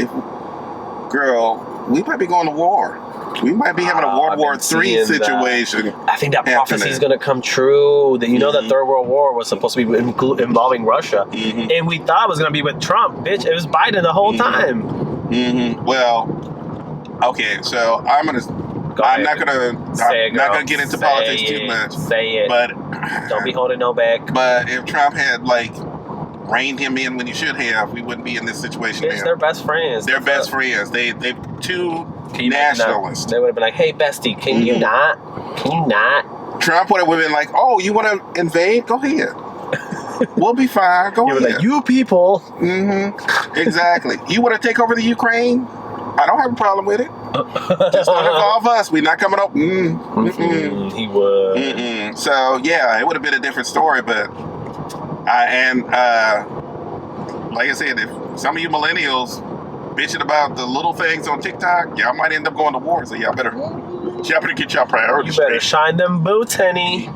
we might be going to war. We might be having a World War III situation. I think that prophecy is going to come true. That that Third World War was supposed to be involving Russia, and we thought it was going to be with Trump. Bitch, it was Biden the whole time. Well, okay, so I'm not gonna get into politics too much. Say it, but don't be holding no back. But if Trump had reined him in when he should have, we wouldn't be in this situation. Bitch, they're best friends. They're best friends. They two nationalists. They would have been like, "Hey, bestie, can you not? Can you not?" Trump would have been like, "Oh, you want to invade? Go ahead. We'll be fine. Go ahead." Like, you people. Exactly. You want to take over the Ukraine? I don't have a problem with it. Just don't involve us. We're not coming up. He would. So yeah, it would have been a different story. But like I said, if some of you millennials bitching about the little things on TikTok, y'all might end up going to war. So y'all better get your priorities straight. You better shine them boots, Henny.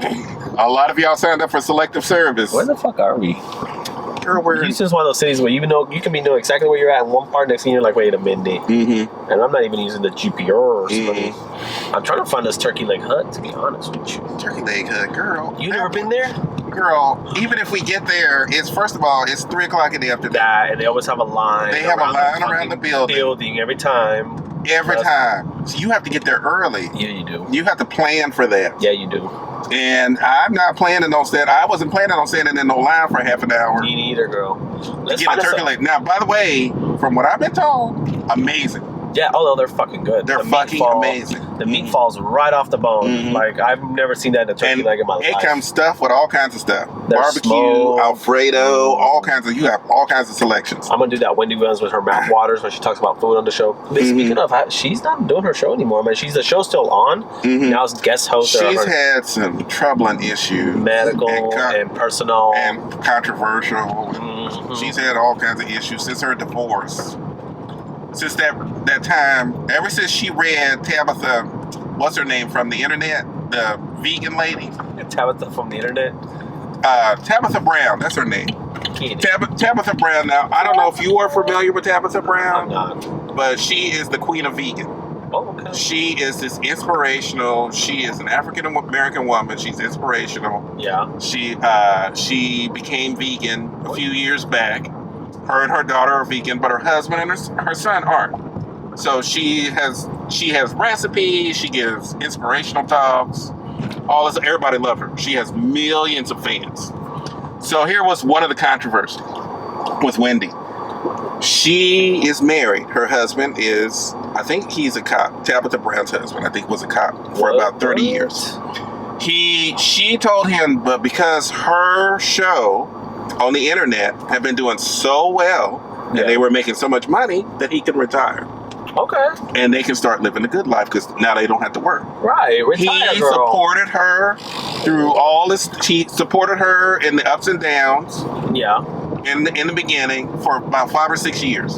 A lot of y'all signed up for selective service. Where the fuck are we? Girl, Houston's one of those cities where even though you can know exactly where you're at in one part, next thing you're like, wait a minute. And I'm not even using the GPS. I'm trying to find this turkey leg hut, to be honest with you. Turkey leg hut, girl. You never been there? Girl, even if we get there, it's 3 o'clock in the afternoon. And they always have a line. They have a line around the building every time. Every time. So you have to get there early. Yeah, you do. You have to plan for that. Yeah, you do. And I'm not planning on staying. I wasn't planning on standing in no line for half an hour. Me neither, girl. Let's get a turkey leg. Now, by the way, from what I've been told, amazing. Yeah, they're fucking good. They're fucking amazing. The meat falls right off the bone. Like, I've never seen that in a turkey leg in my life. It comes stuffed with all kinds of stuff. They're barbecue, smoked. Alfredo, you have all kinds of selections. I'm going to do that Wendy Williams with her mouth waters when she talks about food on the show. But speaking of, she's not doing her show anymore, man. The show's still on. Now it's guest host. She's had some troubling issues. Medical and personal. And controversial. She's had all kinds of issues since her divorce. Since that time, ever since she read Tabitha, what's her name, from the internet, the vegan lady. Tabitha from the internet. Tabitha Brown, that's her name. Tabitha Brown. Now, I don't know if you are familiar with Tabitha Brown, I'm not. but she is the queen of vegan. Oh, okay. She is this inspirational. She is an African American woman. She's inspirational. Yeah. She became vegan a few years back. Her and her daughter are vegan, but her husband and her son aren't. So she has recipes. She gives inspirational talks. All this, everybody loves her. She has millions of fans. So here was one of the controversies with Wendy. She is married. Her husband is, I think he's a cop. Tabitha Brown's husband, I think, was a cop for about 30 years. She told him, but because her show on the internet had been doing so well and they were making so much money that he could retire. Okay. And they can start living a good life because now they don't have to work. Right. Retire, He girl. supported her through all this. He supported her in the ups and downs. Yeah. In the beginning for about 5 or 6 years,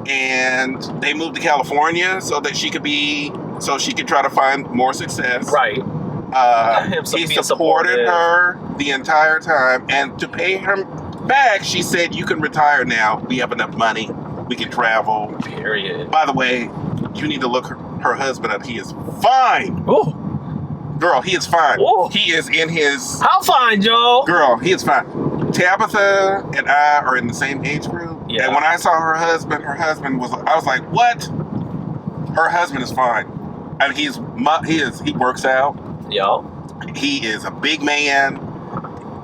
and they moved to California so that she could try to find more success. Right. He supported her the entire time, and to pay her back, she said, "You can retire now. We have enough money. We can travel." Period. By the way, you need to look her husband up. He is fine. Ooh. Girl, he is fine. Ooh. He is in his... How fine, Joe? Girl, he is fine. Tabitha and I are in the same age group. Yeah. And when I saw her husband was... I was like, what? Her husband is fine. I mean, he works out. Yo. He is a big man.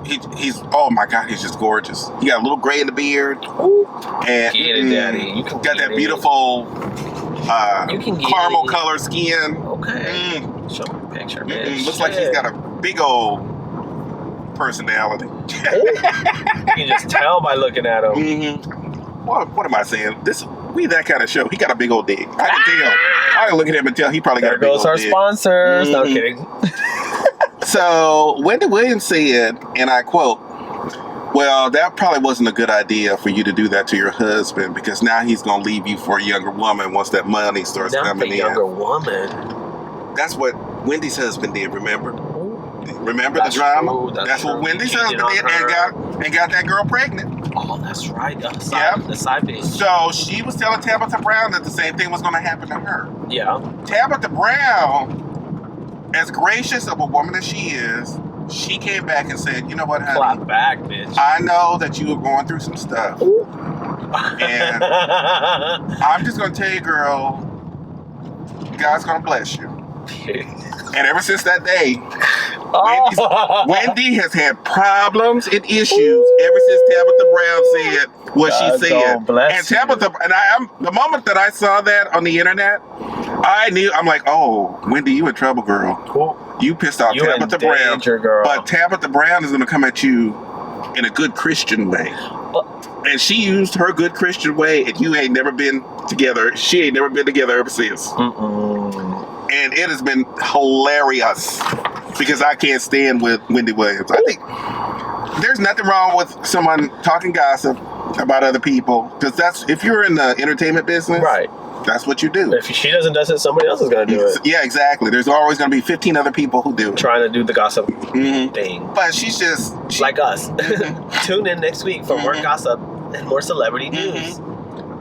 He's oh my God, he's just gorgeous. He got a little gray in the beard. Ooh. And Get it, daddy. You can got get that it. beautiful You can get caramel it. color skin. Okay. Show me a picture, man. Looks like he's got a big old personality. You can just tell by looking at him. What am I saying? We that kind of show. He got a big old dick. I can tell. I can look at him and tell he probably got a big old dick. There goes our sponsors. No, I'm kidding. So Wendy Williams said, and I quote, "Well, that probably wasn't a good idea for you to do that to your husband because now he's going to leave you for a younger woman once that money starts coming in." Younger woman. That's what Wendy's husband did, remember? Remember That's the drama? true, that's what true. Wendy's He cheated husband did on and got that girl pregnant. Oh, that's right. The side bitch. So she was telling Tabitha Brown that the same thing was going to happen to her. Yeah. Tabitha Brown, as gracious of a woman as she is, she came back and said, "You know what, honey? Clap back, bitch. I know that you were going through some stuff. And I'm just going to tell you, girl, God's going to bless you." And ever since that day, Wendy has had problems and issues ever since Tabitha Brown said what she said. And Tabitha, the moment that I saw that on the internet, I knew. I'm like, oh, Wendy, you in trouble, girl. You pissed off Tabitha Brown. Girl. But Tabitha Brown is going to come at you in a good Christian way. And she used her good Christian way, and you ain't never been together. She ain't never been together ever since. And it has been hilarious because I can't stand with Wendy Williams. I think there's nothing wrong with someone talking gossip about other people because if you're in the entertainment business, right? That's what you do. If she doesn't do it, somebody else is going to do it. Yeah, exactly. There's always going to be 15 other people who do it. Trying to do the gossip thing. But she's just... like us. Tune in next week for more gossip and more celebrity news.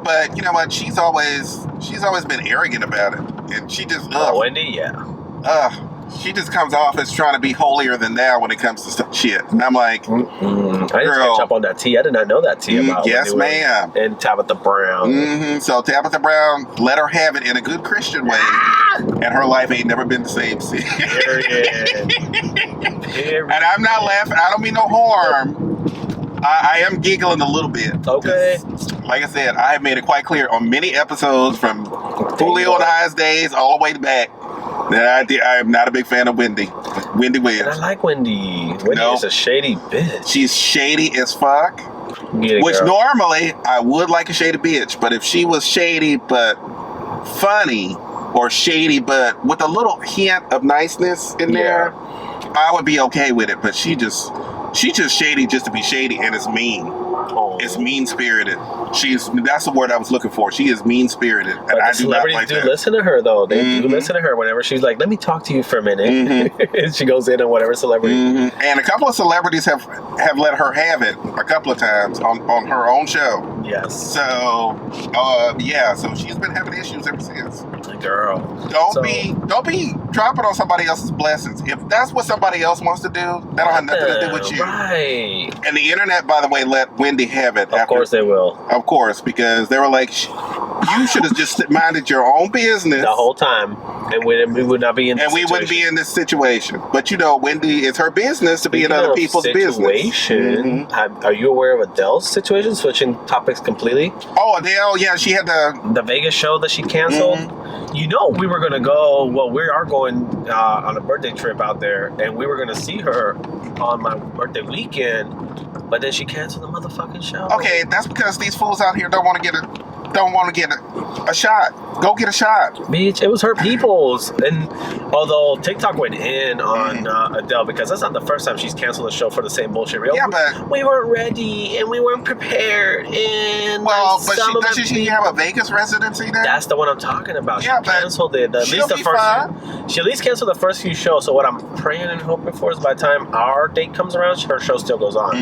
But you know what? She's always been arrogant about it. And she just... Wendy, yeah. She just comes off as trying to be holier than thou when it comes to shit. And I'm like, I didn't catch up on that tea. I did not know that tea about yes, ma'am. And Tabitha Brown. So Tabitha Brown let her have it in a good Christian way. And her life ain't never been the same since. Period. And I'm not laughing. I don't mean no harm. I am giggling a little bit. Okay. Like I said, I have made it quite clear on many episodes from Julio and I's days all the way back that I am not a big fan of Wendy Williams. And I like Wendy. Wendy is a shady bitch. She's shady as fuck. Which normally I would like a shady bitch, but if she was shady but funny or shady but with a little hint of niceness in there, I would be okay with it. But she's just shady just to be shady, and it's mean. Oh. It's mean-spirited. That's the word I was looking for. She is mean-spirited. And But I the do not celebrities like do that. listen to her, though. They do Mhm. listen to her whenever she's like, let me talk to you for a minute. Mhm. And she goes in on whatever celebrity. Mhm. And a couple of celebrities have let her have it a couple of times on her own show. Yes. So, so she's been having issues ever since. Girl. Don't be dropping on somebody else's blessings. If that's what somebody else wants to do, that don't have nothing to do with you. Right. And the internet, by the way, let Wendy have it. Of course they will. Of course, because they were like, you should have just minded your own business The whole time. And we would not be in this and we wouldn't be in this situation. But Wendy, it's her business to be in other people's business. Mm-hmm. Are you aware of Adele's situation? Switching topics completely. Oh, Adele, yeah, she had the Vegas show that she canceled. We were going to go, we are going on a birthday trip out there, and we were going to see her on my birthday weekend, but then she canceled the motherfucking show. Okay, that's because these fools out here don't want to get a shot. Go get a shot. Bitch, it was her people's. And although TikTok went in on Adele, because that's not the first time she's canceled a show for the same bullshit. But we weren't ready and we weren't prepared. And doesn't she have a Vegas residency there? That's the one I'm talking about. Yeah, she canceled it. She at least canceled the first few shows. So what I'm praying and hoping for is by the time our date comes around, her show still goes on.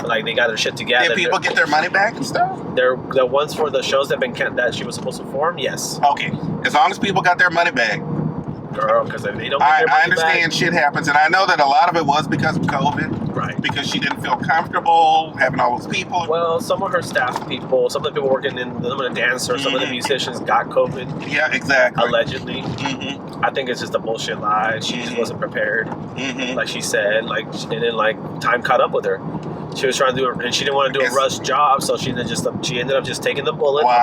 Like they got their shit together. Did people get their money back and stuff? They're the ones for the shows that that she was supposed to perform. Yes. Okay, as long as people got their money back. Girl, because if they don't get their money I understand back, shit happens, and I know that a lot of it was because of COVID. Right. Because she didn't feel comfortable having all those people. Well, some of her staff people, some of the people working some of the dancers, some of the musicians got COVID. Yeah, exactly. Allegedly. I think it's just a bullshit lie. She just wasn't prepared. Like she said, and then time caught up with her. She was trying to do it, and she didn't want to do a rush job, so she ended up just taking the bullet. Well,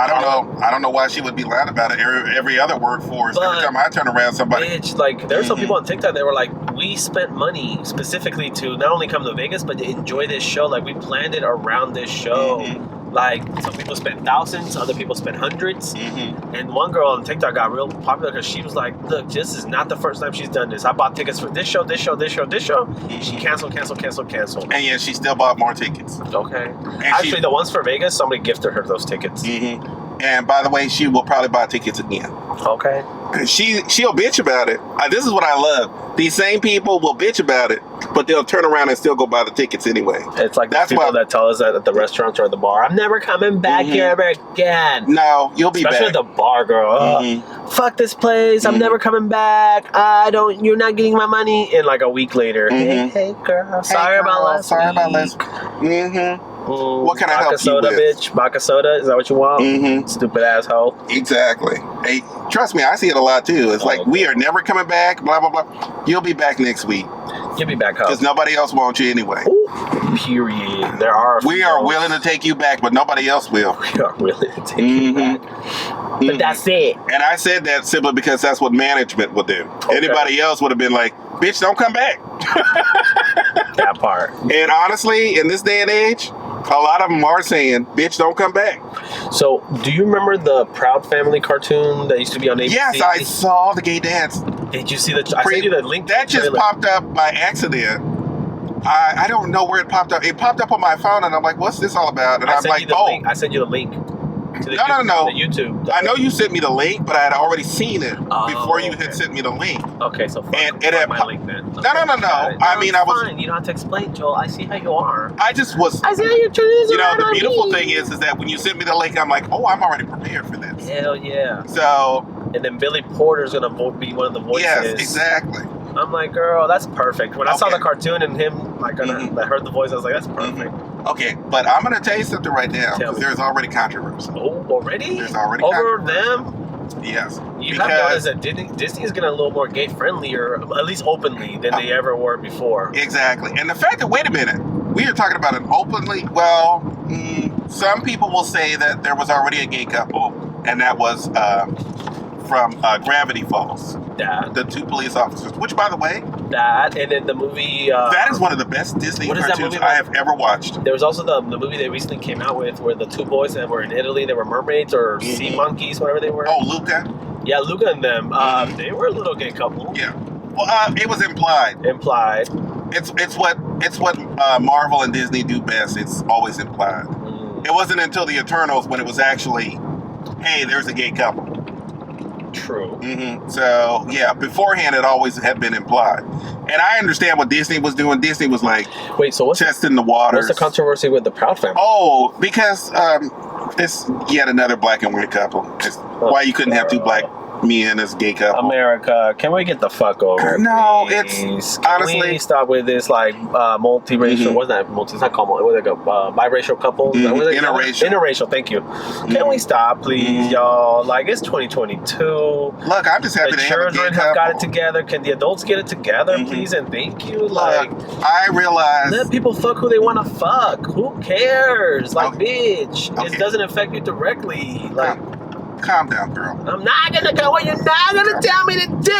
I don't know why she would be lying about it. Every other workforce. Every time I turn around, somebody. Bitch, there's some people on TikTok that were like, we spent money specifically to not only come to Vegas, but to enjoy this show. Like we planned it around this show. Like some people spent thousands, other people spent hundreds. And one girl on TikTok got real popular because she was like, look, this is not the first time she's done this. I bought tickets for this show. She canceled. And yeah, she still bought more tickets. Okay. And actually, the ones for Vegas, somebody gifted her those tickets. And by the way, she will probably buy tickets again. Okay. She'll bitch about it. This is what I love. These same people will bitch about it, but they'll turn around and still go buy the tickets anyway. It's like that's people that tell us that at the restaurants or at the bar, I'm never coming back here ever again. No, you'll be Especially back. Especially at the bar, girl. Fuck this place. I'm never coming back. You're not getting my money. And like a week later, hey girl, sorry about last week. What can I help soda, you with? Bitch. Baca soda, is that what you want? Stupid asshole. Exactly. Hey, trust me, I see it a lot too. It's like, we are never coming back, blah, blah, blah. You'll be back next week. You'll be back home. Because nobody else wants you anyway. Ooh, period. We are willing to take you back, but nobody else will. We are willing to take you back. But that's it. And I said that simply because that's what management would do. Okay. Anybody else would have been like, bitch, don't come back. That part. And honestly, in this day and age, a lot of them are saying, bitch, don't come back. So, do you remember the Proud Family cartoon that used to be on ABC? Yes, I saw the gay dance. Did you see I sent you the link. That just popped up by accident. I don't know where it popped up. It popped up on my phone, and I'm like, what's this all about? And I'm like, link. I sent you the link. No. The YouTube. I know you sent me the link, but I had already seen it before you had sent me the link. Okay, so and it had my link then. Okay. No. I mean, I was fine. You don't have to explain, Joel. I see how you are. I just was. I see how you're turning this around. The beautiful thing is that when you sent me the link, I'm like, oh, I'm already prepared for this. Hell yeah. So. And then Billy Porter's gonna be one of the voices. Yes, exactly. I'm like, girl, that's perfect. When I saw the cartoon and him, I heard the voice, I was like, that's perfect. Okay, but I'm going to tell you something right now, because there's already controversy. Oh, already? There's already over controversy. Them? Yes. You have noticed that Disney's getting a little more gay-friendly, or at least openly, than they ever were before. Exactly. And the fact that, wait a minute, we are talking about an openly, some people will say that there was already a gay couple, and that was from Gravity Falls. The two police officers, which, by the way, and then the movie that is one of the best Disney cartoons I have ever watched. There was also the movie they recently came out with where the two boys that were in Italy, they were mermaids or sea monkeys, whatever they were. Oh, Luca. Yeah, Luca and them. They were a little gay couple. Yeah. Well, it was implied. it's what Marvel and Disney do best. It's always implied. It wasn't until the Eternals when it was actually, hey, there's a gay couple. True. So yeah, beforehand it always had been implied, and I understand what Disney was doing. Disney was like, wait, so what's testing the waters. What's the controversy with the Proud Family? Oh, because it's yet another black and white couple. It's why you couldn't have two black men as gay couple. America, can we get the fuck over it? No, please? it's honestly. Can we stop with this like multiracial? What's that? It's not common. What is it? Biracial couples? Interracial. Interracial. Thank you. Can we stop, please, y'all? Like it's 2022. Look, I'm just happy the to have a gay children couple. have got it together. Can the adults get it together, please? And thank you. Like, I realize. let people fuck who they want to fuck. Who cares? Like, bitch, Okay. it doesn't affect you directly. Like. Calm down, girl. I'm not gonna go what you're not gonna tell me to do.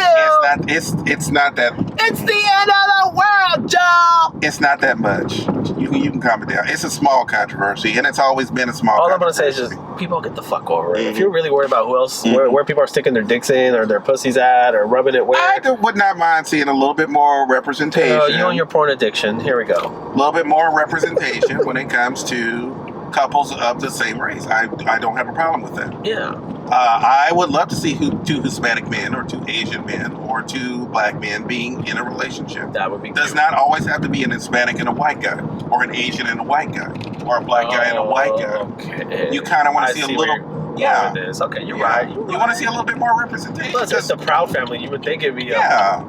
It's not that. It's the end of the world, Joe. It's not that much. You can calm it down. It's a small controversy, and it's always been a small. All I'm controversy. gonna say is just people get the fuck over it. If you're really worried about who else, where people are sticking their dicks in or their pussies at or rubbing it where, I would not mind seeing a little bit more representation. you and your porn addiction. Here we go. A little bit more representation when it comes to couples of the same race. I don't have a problem with that. Yeah. I would love to see two Hispanic men or two Asian men or two black men being in a relationship. That would be Does cute. not always have to be an Hispanic and a white guy, or an Asian and a white guy, or a black guy and a white guy. Okay. You kind of want I to see a where little, you're yeah. going with this. Okay, you're Yeah. right. You want to see a little bit more representation. Plus, it's the Proud Family. You would think it'd be. Yeah.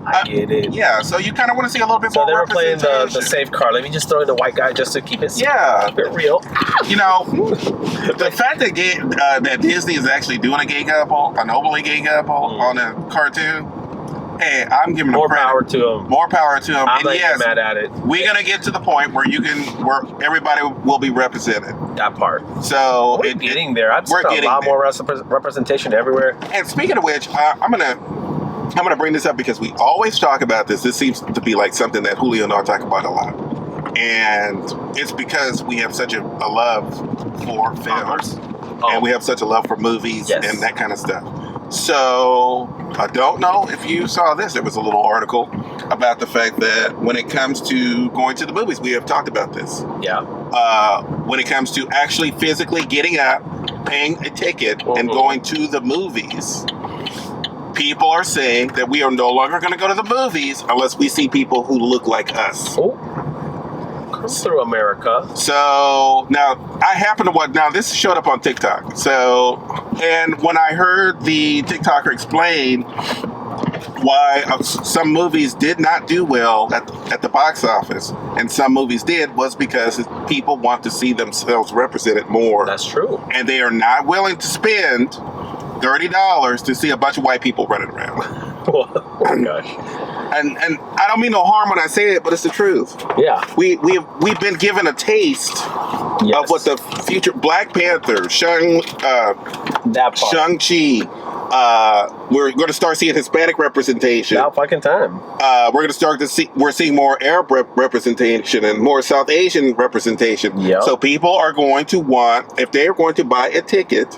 I get it. Yeah. So you kind of want to see a little bit So more they were playing representation. the safe card. Let me just throw in the white guy just to keep it. Yeah. Keep it real. You know, the fact that that Disney is actually doing a gay couple, an openly gay couple on a cartoon. Hey, I'm giving them More credit. power to them. More power to them. I'm And not yes, even mad at it. we're gonna get to the point where where everybody will be represented. That part. So We're getting there. I've we're seen a getting lot there. more representation everywhere. And speaking of which, I'm gonna bring this up because we always talk about this. This seems to be like something that Julio and I talk about a lot, and it's because we have such a love for films, and we have such a love for movies Yes. and that kind of stuff. So I don't know if you saw this. There was a little article about the fact that when it comes to going to the movies, we have talked about this. Yeah. When it comes to actually physically getting up, paying a ticket, and going to the movies, people are saying that we are no longer going to go to the movies unless we see people who look like us. Oh. Come through, America. So now I happen to watch. Now this showed up on TikTok. So, and when I heard the TikToker explain why some movies did not do well at the box office and some movies did, was because people want to see themselves represented more. That's true. And they are not willing to spend $30 to see a bunch of white people running around. Oh my gosh. And I don't mean no harm when I say it, but it's the truth. Yeah. We've been given a taste of what the future Black Panther, Shang-Chi. We're going to start seeing Hispanic representation. About fucking time. We're going to start to see. We're seeing more Arab representation and more South Asian representation. Yep. So people are going to want, if they are going to buy a ticket,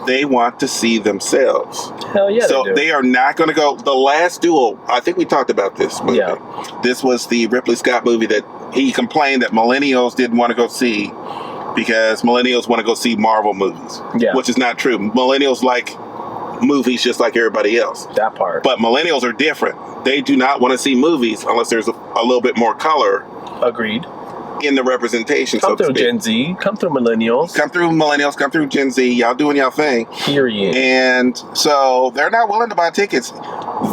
they want to see themselves. Hell yeah. So they are not going to go. The last duel, I think we talked about this movie. Yeah. This was the Ridley Scott movie that he complained that millennials didn't want to go see because millennials want to go see Marvel movies. Yeah. Which is not true. Millennials like movies just like everybody else. That part. But millennials are different. They do not want to see movies unless there's a little bit more color. Agreed. In the representation. Come through Gen Z. Come through millennials. Come through millennials. Come through Gen Z. Y'all doing y'all thing. Period. And so they're not willing to buy tickets.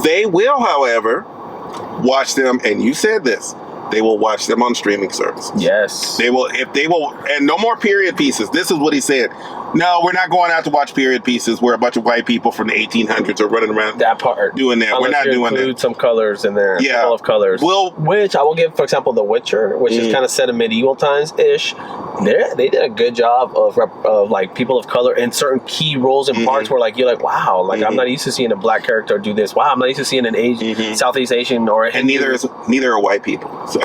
They will, however, watch them. And you said this. They will watch them on streaming services. Yes. They will, and no more period pieces. This is what he said. No, we're not going out to watch period pieces where a bunch of white people from the 1800s are running around. That part. Doing that. Unless we're not you doing include that. some colors in there. Yeah. All of colors. Which I will give, for example, The Witcher, which is kind of set in medieval times-ish. They did a good job of like people of color in certain key roles and parts where like you're like, wow, like I'm not used to seeing a black character do this. Wow, I'm not used to seeing an Asian, Southeast Asian or and neither are white people. So.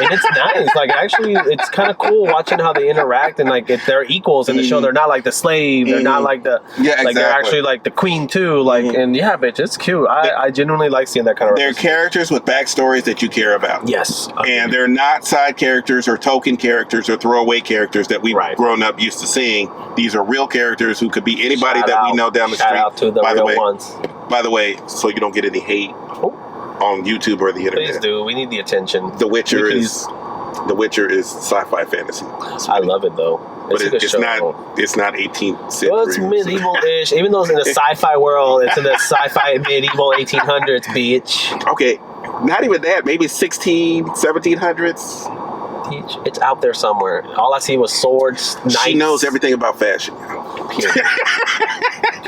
And it's nice. Like, actually, it's kind of cool watching how they interact and, like, if they're equals in the show. They're not like the slave. They're not like the... Yeah, exactly. Like, they're actually, like, the queen, too. Like, and yeah, bitch, it's cute. I genuinely like seeing that kind of... They're characters with backstories that you care about. Yes. And they're not side characters or token characters or throwaway characters that we've grown up used to seeing. These are real characters who could be anybody that we know down the street. Shout out to the real ones. By the way, so you don't get any hate on YouTube or the internet. Please do. We need the attention. The Witcher is sci-fi fantasy. I love it though. But it's not 18th century. Well, it's medieval-ish. Even though it's in the sci-fi world, it's in the sci-fi medieval 1800s, bitch. Okay, not even that. Maybe 1700s. It's out there somewhere. All I see was swords, knights. She knows everything about fashion.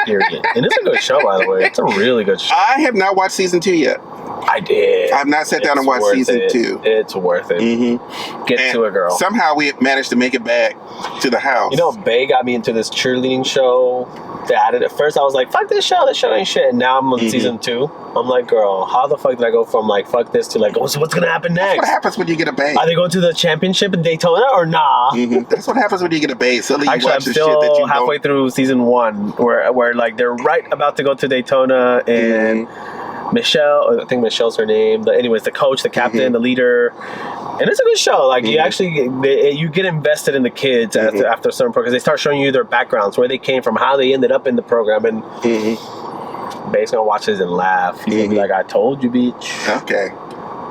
Period. And it's a good show, by the way. It's a really good show. I have not watched season 2 yet. I did. I've not sat down and watched season 2. It's worth it. Mm-hmm. Get to it, girl. Somehow we managed to make it back to the house. You know, Bae got me into this cheerleading show. At first, I was like, fuck this show. This show ain't shit. And now I'm on season 2. I'm like, girl, how the fuck did I go from like, fuck this to like, oh, so what's going to happen next? That's what happens when you get a bae. Are they going to the championship in Daytona or nah? Mm-hmm. That's what happens when you get a bae. Suddenly you Actually, watch I'm the shit that still you halfway through season 1 where like they're right about to go to Daytona and Michelle, I think Michelle's her name. Anyways, the coach, the captain, the leader. And it's a good show. Like, you actually, you get invested in the kids after a certain program. Because they start showing you their backgrounds, where they came from, how they ended up in the program. And Bae's going to watch this and laugh. He's going to be like, I told you, bitch. Okay.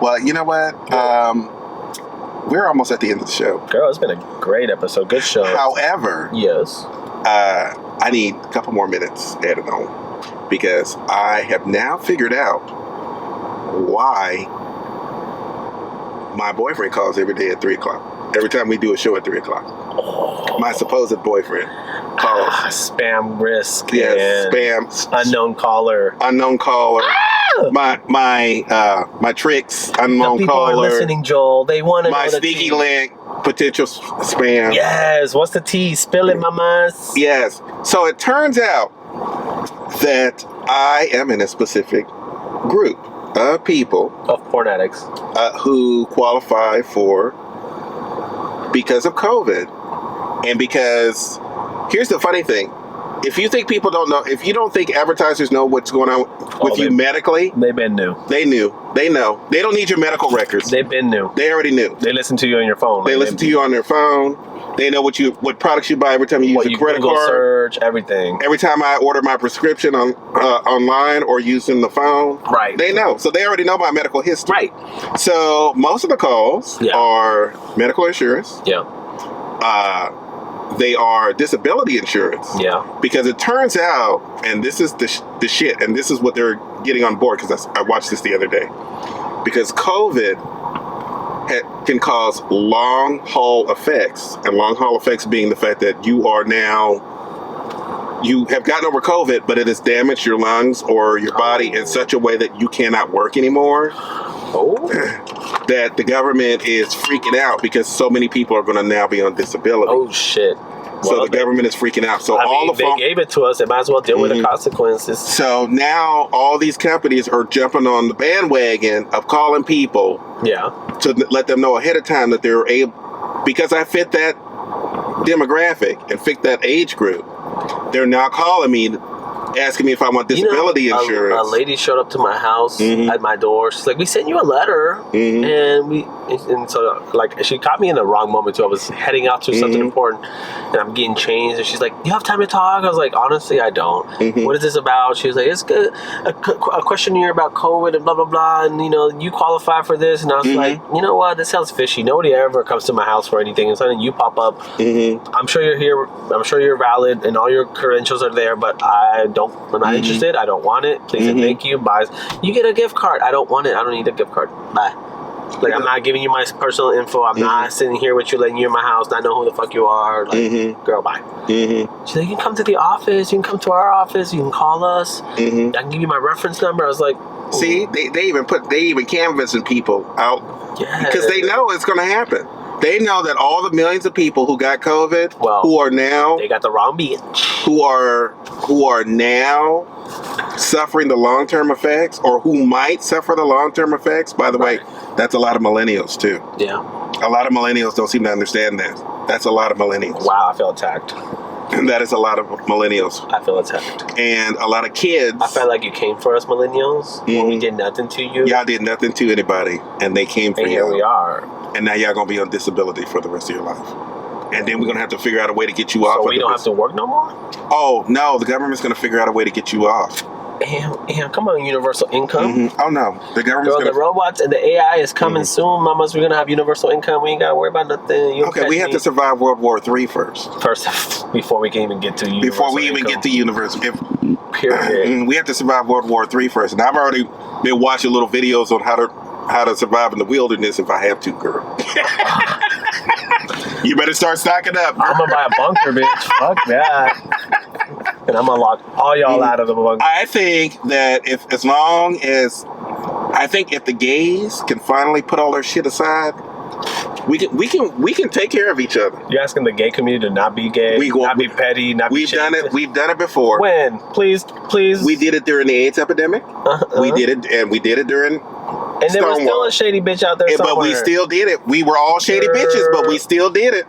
Well, you know what? We're almost at the end of the show. Girl, it's been a great episode. Good show. However, yes, I need a couple more minutes added on. Because I have now figured out why my boyfriend calls every day at 3 o'clock. Every time we do a show at 3 o'clock. My supposed boyfriend calls. Spam risk. Yes, spam. Unknown caller. Unknown caller. My tricks. Unknown people caller. Are listening, Joel. They want to know my sneaky link. Potential spam. Yes. What's the tea? Spill it, mamas. Yes. So it turns out that I am in a specific group of people of porn addicts who qualify for because of COVID, and because here's the funny thing: if you think people don't know, if you don't think advertisers know what's going on with you medically, they've been new. They knew. They know. They don't need your medical records. They've been new. They already knew. They listen to you on your phone. They listen to you on their phone. They know what products you buy every time you use a credit card. Search, everything. Every time I order my prescription on online or using the phone. Right. They know. So they already know my medical history. Right. So most of the calls are medical insurance. Yeah. They are disability insurance. Yeah. Because it turns out, and this is the shit, and this is what they're getting on board, because I watched this the other day. Because COVID can cause long haul effects, and long haul effects being the fact that you have gotten over COVID, but it has damaged your lungs or your body in such a way that you cannot work anymore. That the government is freaking out because so many people are going to now be on disability. Oh shit. So the government is freaking out. So they gave it to us. They might as well deal with the consequences. So now all these companies are jumping on the bandwagon of calling people. Yeah. To let them know ahead of time that they're able, because I fit that demographic and fit that age group. They're now calling me, asking me if I want disability insurance. A lady showed up to my house at my door. She's like, "We sent you a letter," and so like she caught me in the wrong moment too. I was heading out to something important, and I'm getting changed. And she's like, "Do you have time to talk?" I was like, "Honestly, I don't." What is this about? She was like, "It's good. A questionnaire about COVID and blah blah blah, and you qualify for this." And I was like, "You know what? This sounds fishy. Nobody ever comes to my house for anything, and suddenly you pop up. I'm sure you're here. I'm sure you're valid, and all your credentials are there, but I'm not interested. I don't want it. Please and thank you. Bye. You get a gift card. I don't want it. I don't need a gift card. Bye." Like, I'm not giving you my personal info. I'm not sitting here with you, letting you in my house, not know who the fuck you are. Like, girl, bye. She's like, "You can come to the office. You can come to our office. You can call us. I can give you my reference number." I was like, ooh. See, they even canvassing people out because they know it's going to happen. They know that all the millions of people who got COVID, who are now they got the wrong bitch, who are now suffering the long-term effects, or who might suffer the long-term effects. By the way, That's a lot of millennials too. Yeah. A lot of millennials don't seem to understand that. That's a lot of millennials. Wow, I feel attacked. And that is a lot of millennials. I feel attacked. And a lot of kids. I felt like you came for us millennials when we did nothing to you. Y'all did nothing to anybody, and they came for and you. here we are. And now y'all gonna be on disability for the rest of your life. And then we're gonna have to figure out a way to get you off. So we don't have to work no more? Oh no, the government's gonna figure out a way to get you off. Damn, come on, universal income. Oh no, the government's Girl, the robots and the AI is coming soon. Mamas, we're gonna have universal income. We ain't gotta worry about nothing. Okay, we have to survive World War III first. Before we can even get to universal Before we even income. get to universal. Period. We have to survive World War III first. And I've already been watching little videos on how to survive in the wilderness if I have to, girl. You better start stocking up, girl. I'm gonna buy a bunker, bitch. Fuck that. And I'm gonna lock all y'all out of the bunker. I think that if the gays can finally put all their shit aside, we can take care of each other. You're asking the gay community to not be gay, not be petty, not be We've done it before. When? Please. We did it during the AIDS epidemic. We did it during and there was still a shady bitch out there somewhere. But we still did it. We were all shady bitches, but we still did it.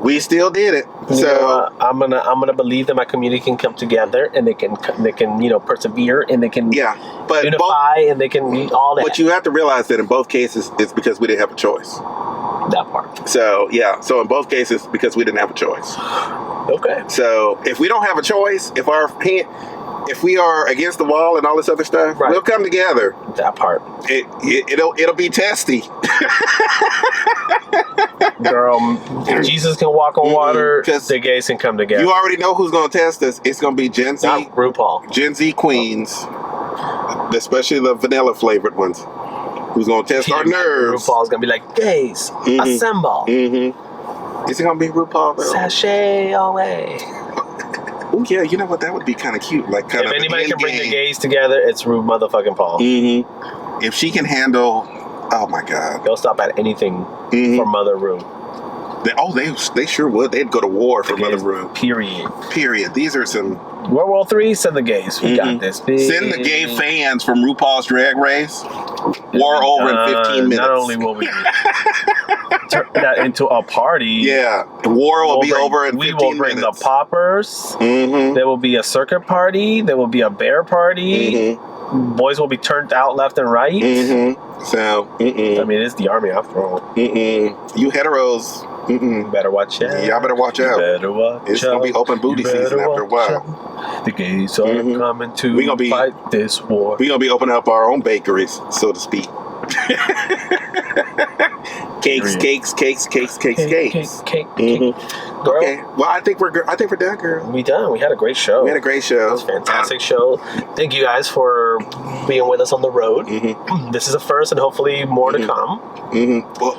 We still did it. So I'm gonna believe that my community can come together and they can persevere and they can unify and they can eat all that. But you have to realize that in both cases it's because we didn't have a choice. That part. So in both cases because we didn't have a choice. Okay. So if we don't have a choice, if we are against the wall and all this other stuff, we'll come together. That part. It'll be testy. Girl, if Jesus can walk on water, the gays can come together. You already know who's going to test us. It's going to be Gen Z. Not RuPaul. Gen Z queens, especially the vanilla flavored ones. Who's going to test our nerves. RuPaul's going to be like, gays, assemble. Is it going to be RuPaul though? Sashay away. Oh yeah, you know what? That would be kind of cute. Like kind if of. If anybody can bring the gays together, it's Ru motherfucking Paul. If she can handle, oh my God, they'll stop at anything for Mother Ru. They sure would. They'd go to war for Mother Ru. Period. These are some. World War III. Send the gays. We got this. Send the gay fans from RuPaul's Drag Race. War over in 15 minutes. Not only will we turn that into a party. Yeah, the war will be over in 15 minutes. We will bring the poppers. There will be a circuit party. There will be a bear party. Boys will be turned out left and right. So, I mean, it's the army after all. You heteros. Better watch out. Y'all better watch out. It's going to be open booty season after a while. The gays are coming to fight this war. We're going to be opening up our own bakeries, so to speak. Cakes. Girl. Okay. Well, I think we're done, girl. We done. We had a great show. It was a fantastic show. Thank you guys for being with us on the road. This is a first, and hopefully more to come.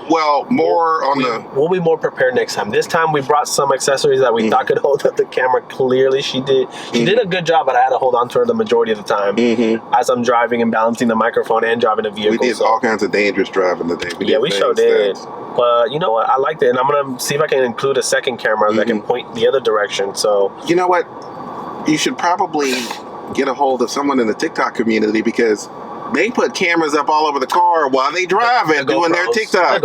Well, we'll be more prepared next time. This time we brought some accessories that we thought could hold up the camera. Clearly, she did a good job, but I had to hold on to her the majority of the time as I'm driving and balancing the microphone and driving a vehicle. We did all kinds of dangerous driving today. We sure did. But you know what? I liked it, and I'm gonna see if I can include a second camera that can point the other direction. So you know what? You should probably get a hold of someone in the TikTok community because they put cameras up all over the car while they drive it, doing their TikToks.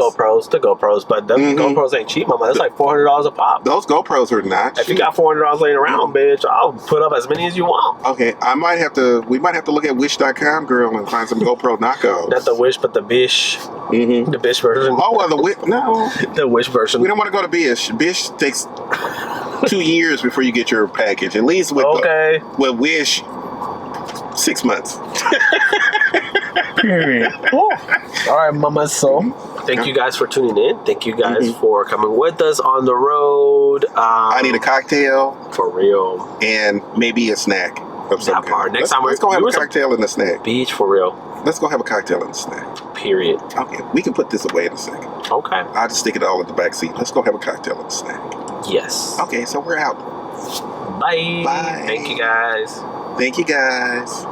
The GoPros, but the GoPros ain't cheap, mama. That's like $400 a pop. Those GoPros are not cheap. If you got $400 laying around, bitch, I'll put up as many as you want. Okay, we might have to look at Wish.com, girl, and find some GoPro knockoffs. Not the Wish, but the Bish. The Bish version. Oh, well, the Wish, no. The Wish version. We don't want to go to Bish. Bish takes 2 years before you get your package. At least with Wish, 6 months. Period. All right, mama. So, thank you guys for tuning in. Thank you guys for coming with us on the road. I need a cocktail. For real. And maybe a snack of some kind. Next time let's go have a cocktail and a snack. Beach, for real. Let's go have a cocktail and a snack. Period. Okay, we can put this away in a second. Okay. I'll just stick it all in the back seat. Let's go have a cocktail and a snack. Yes. Okay, so we're out. Bye. Bye. Thank you guys.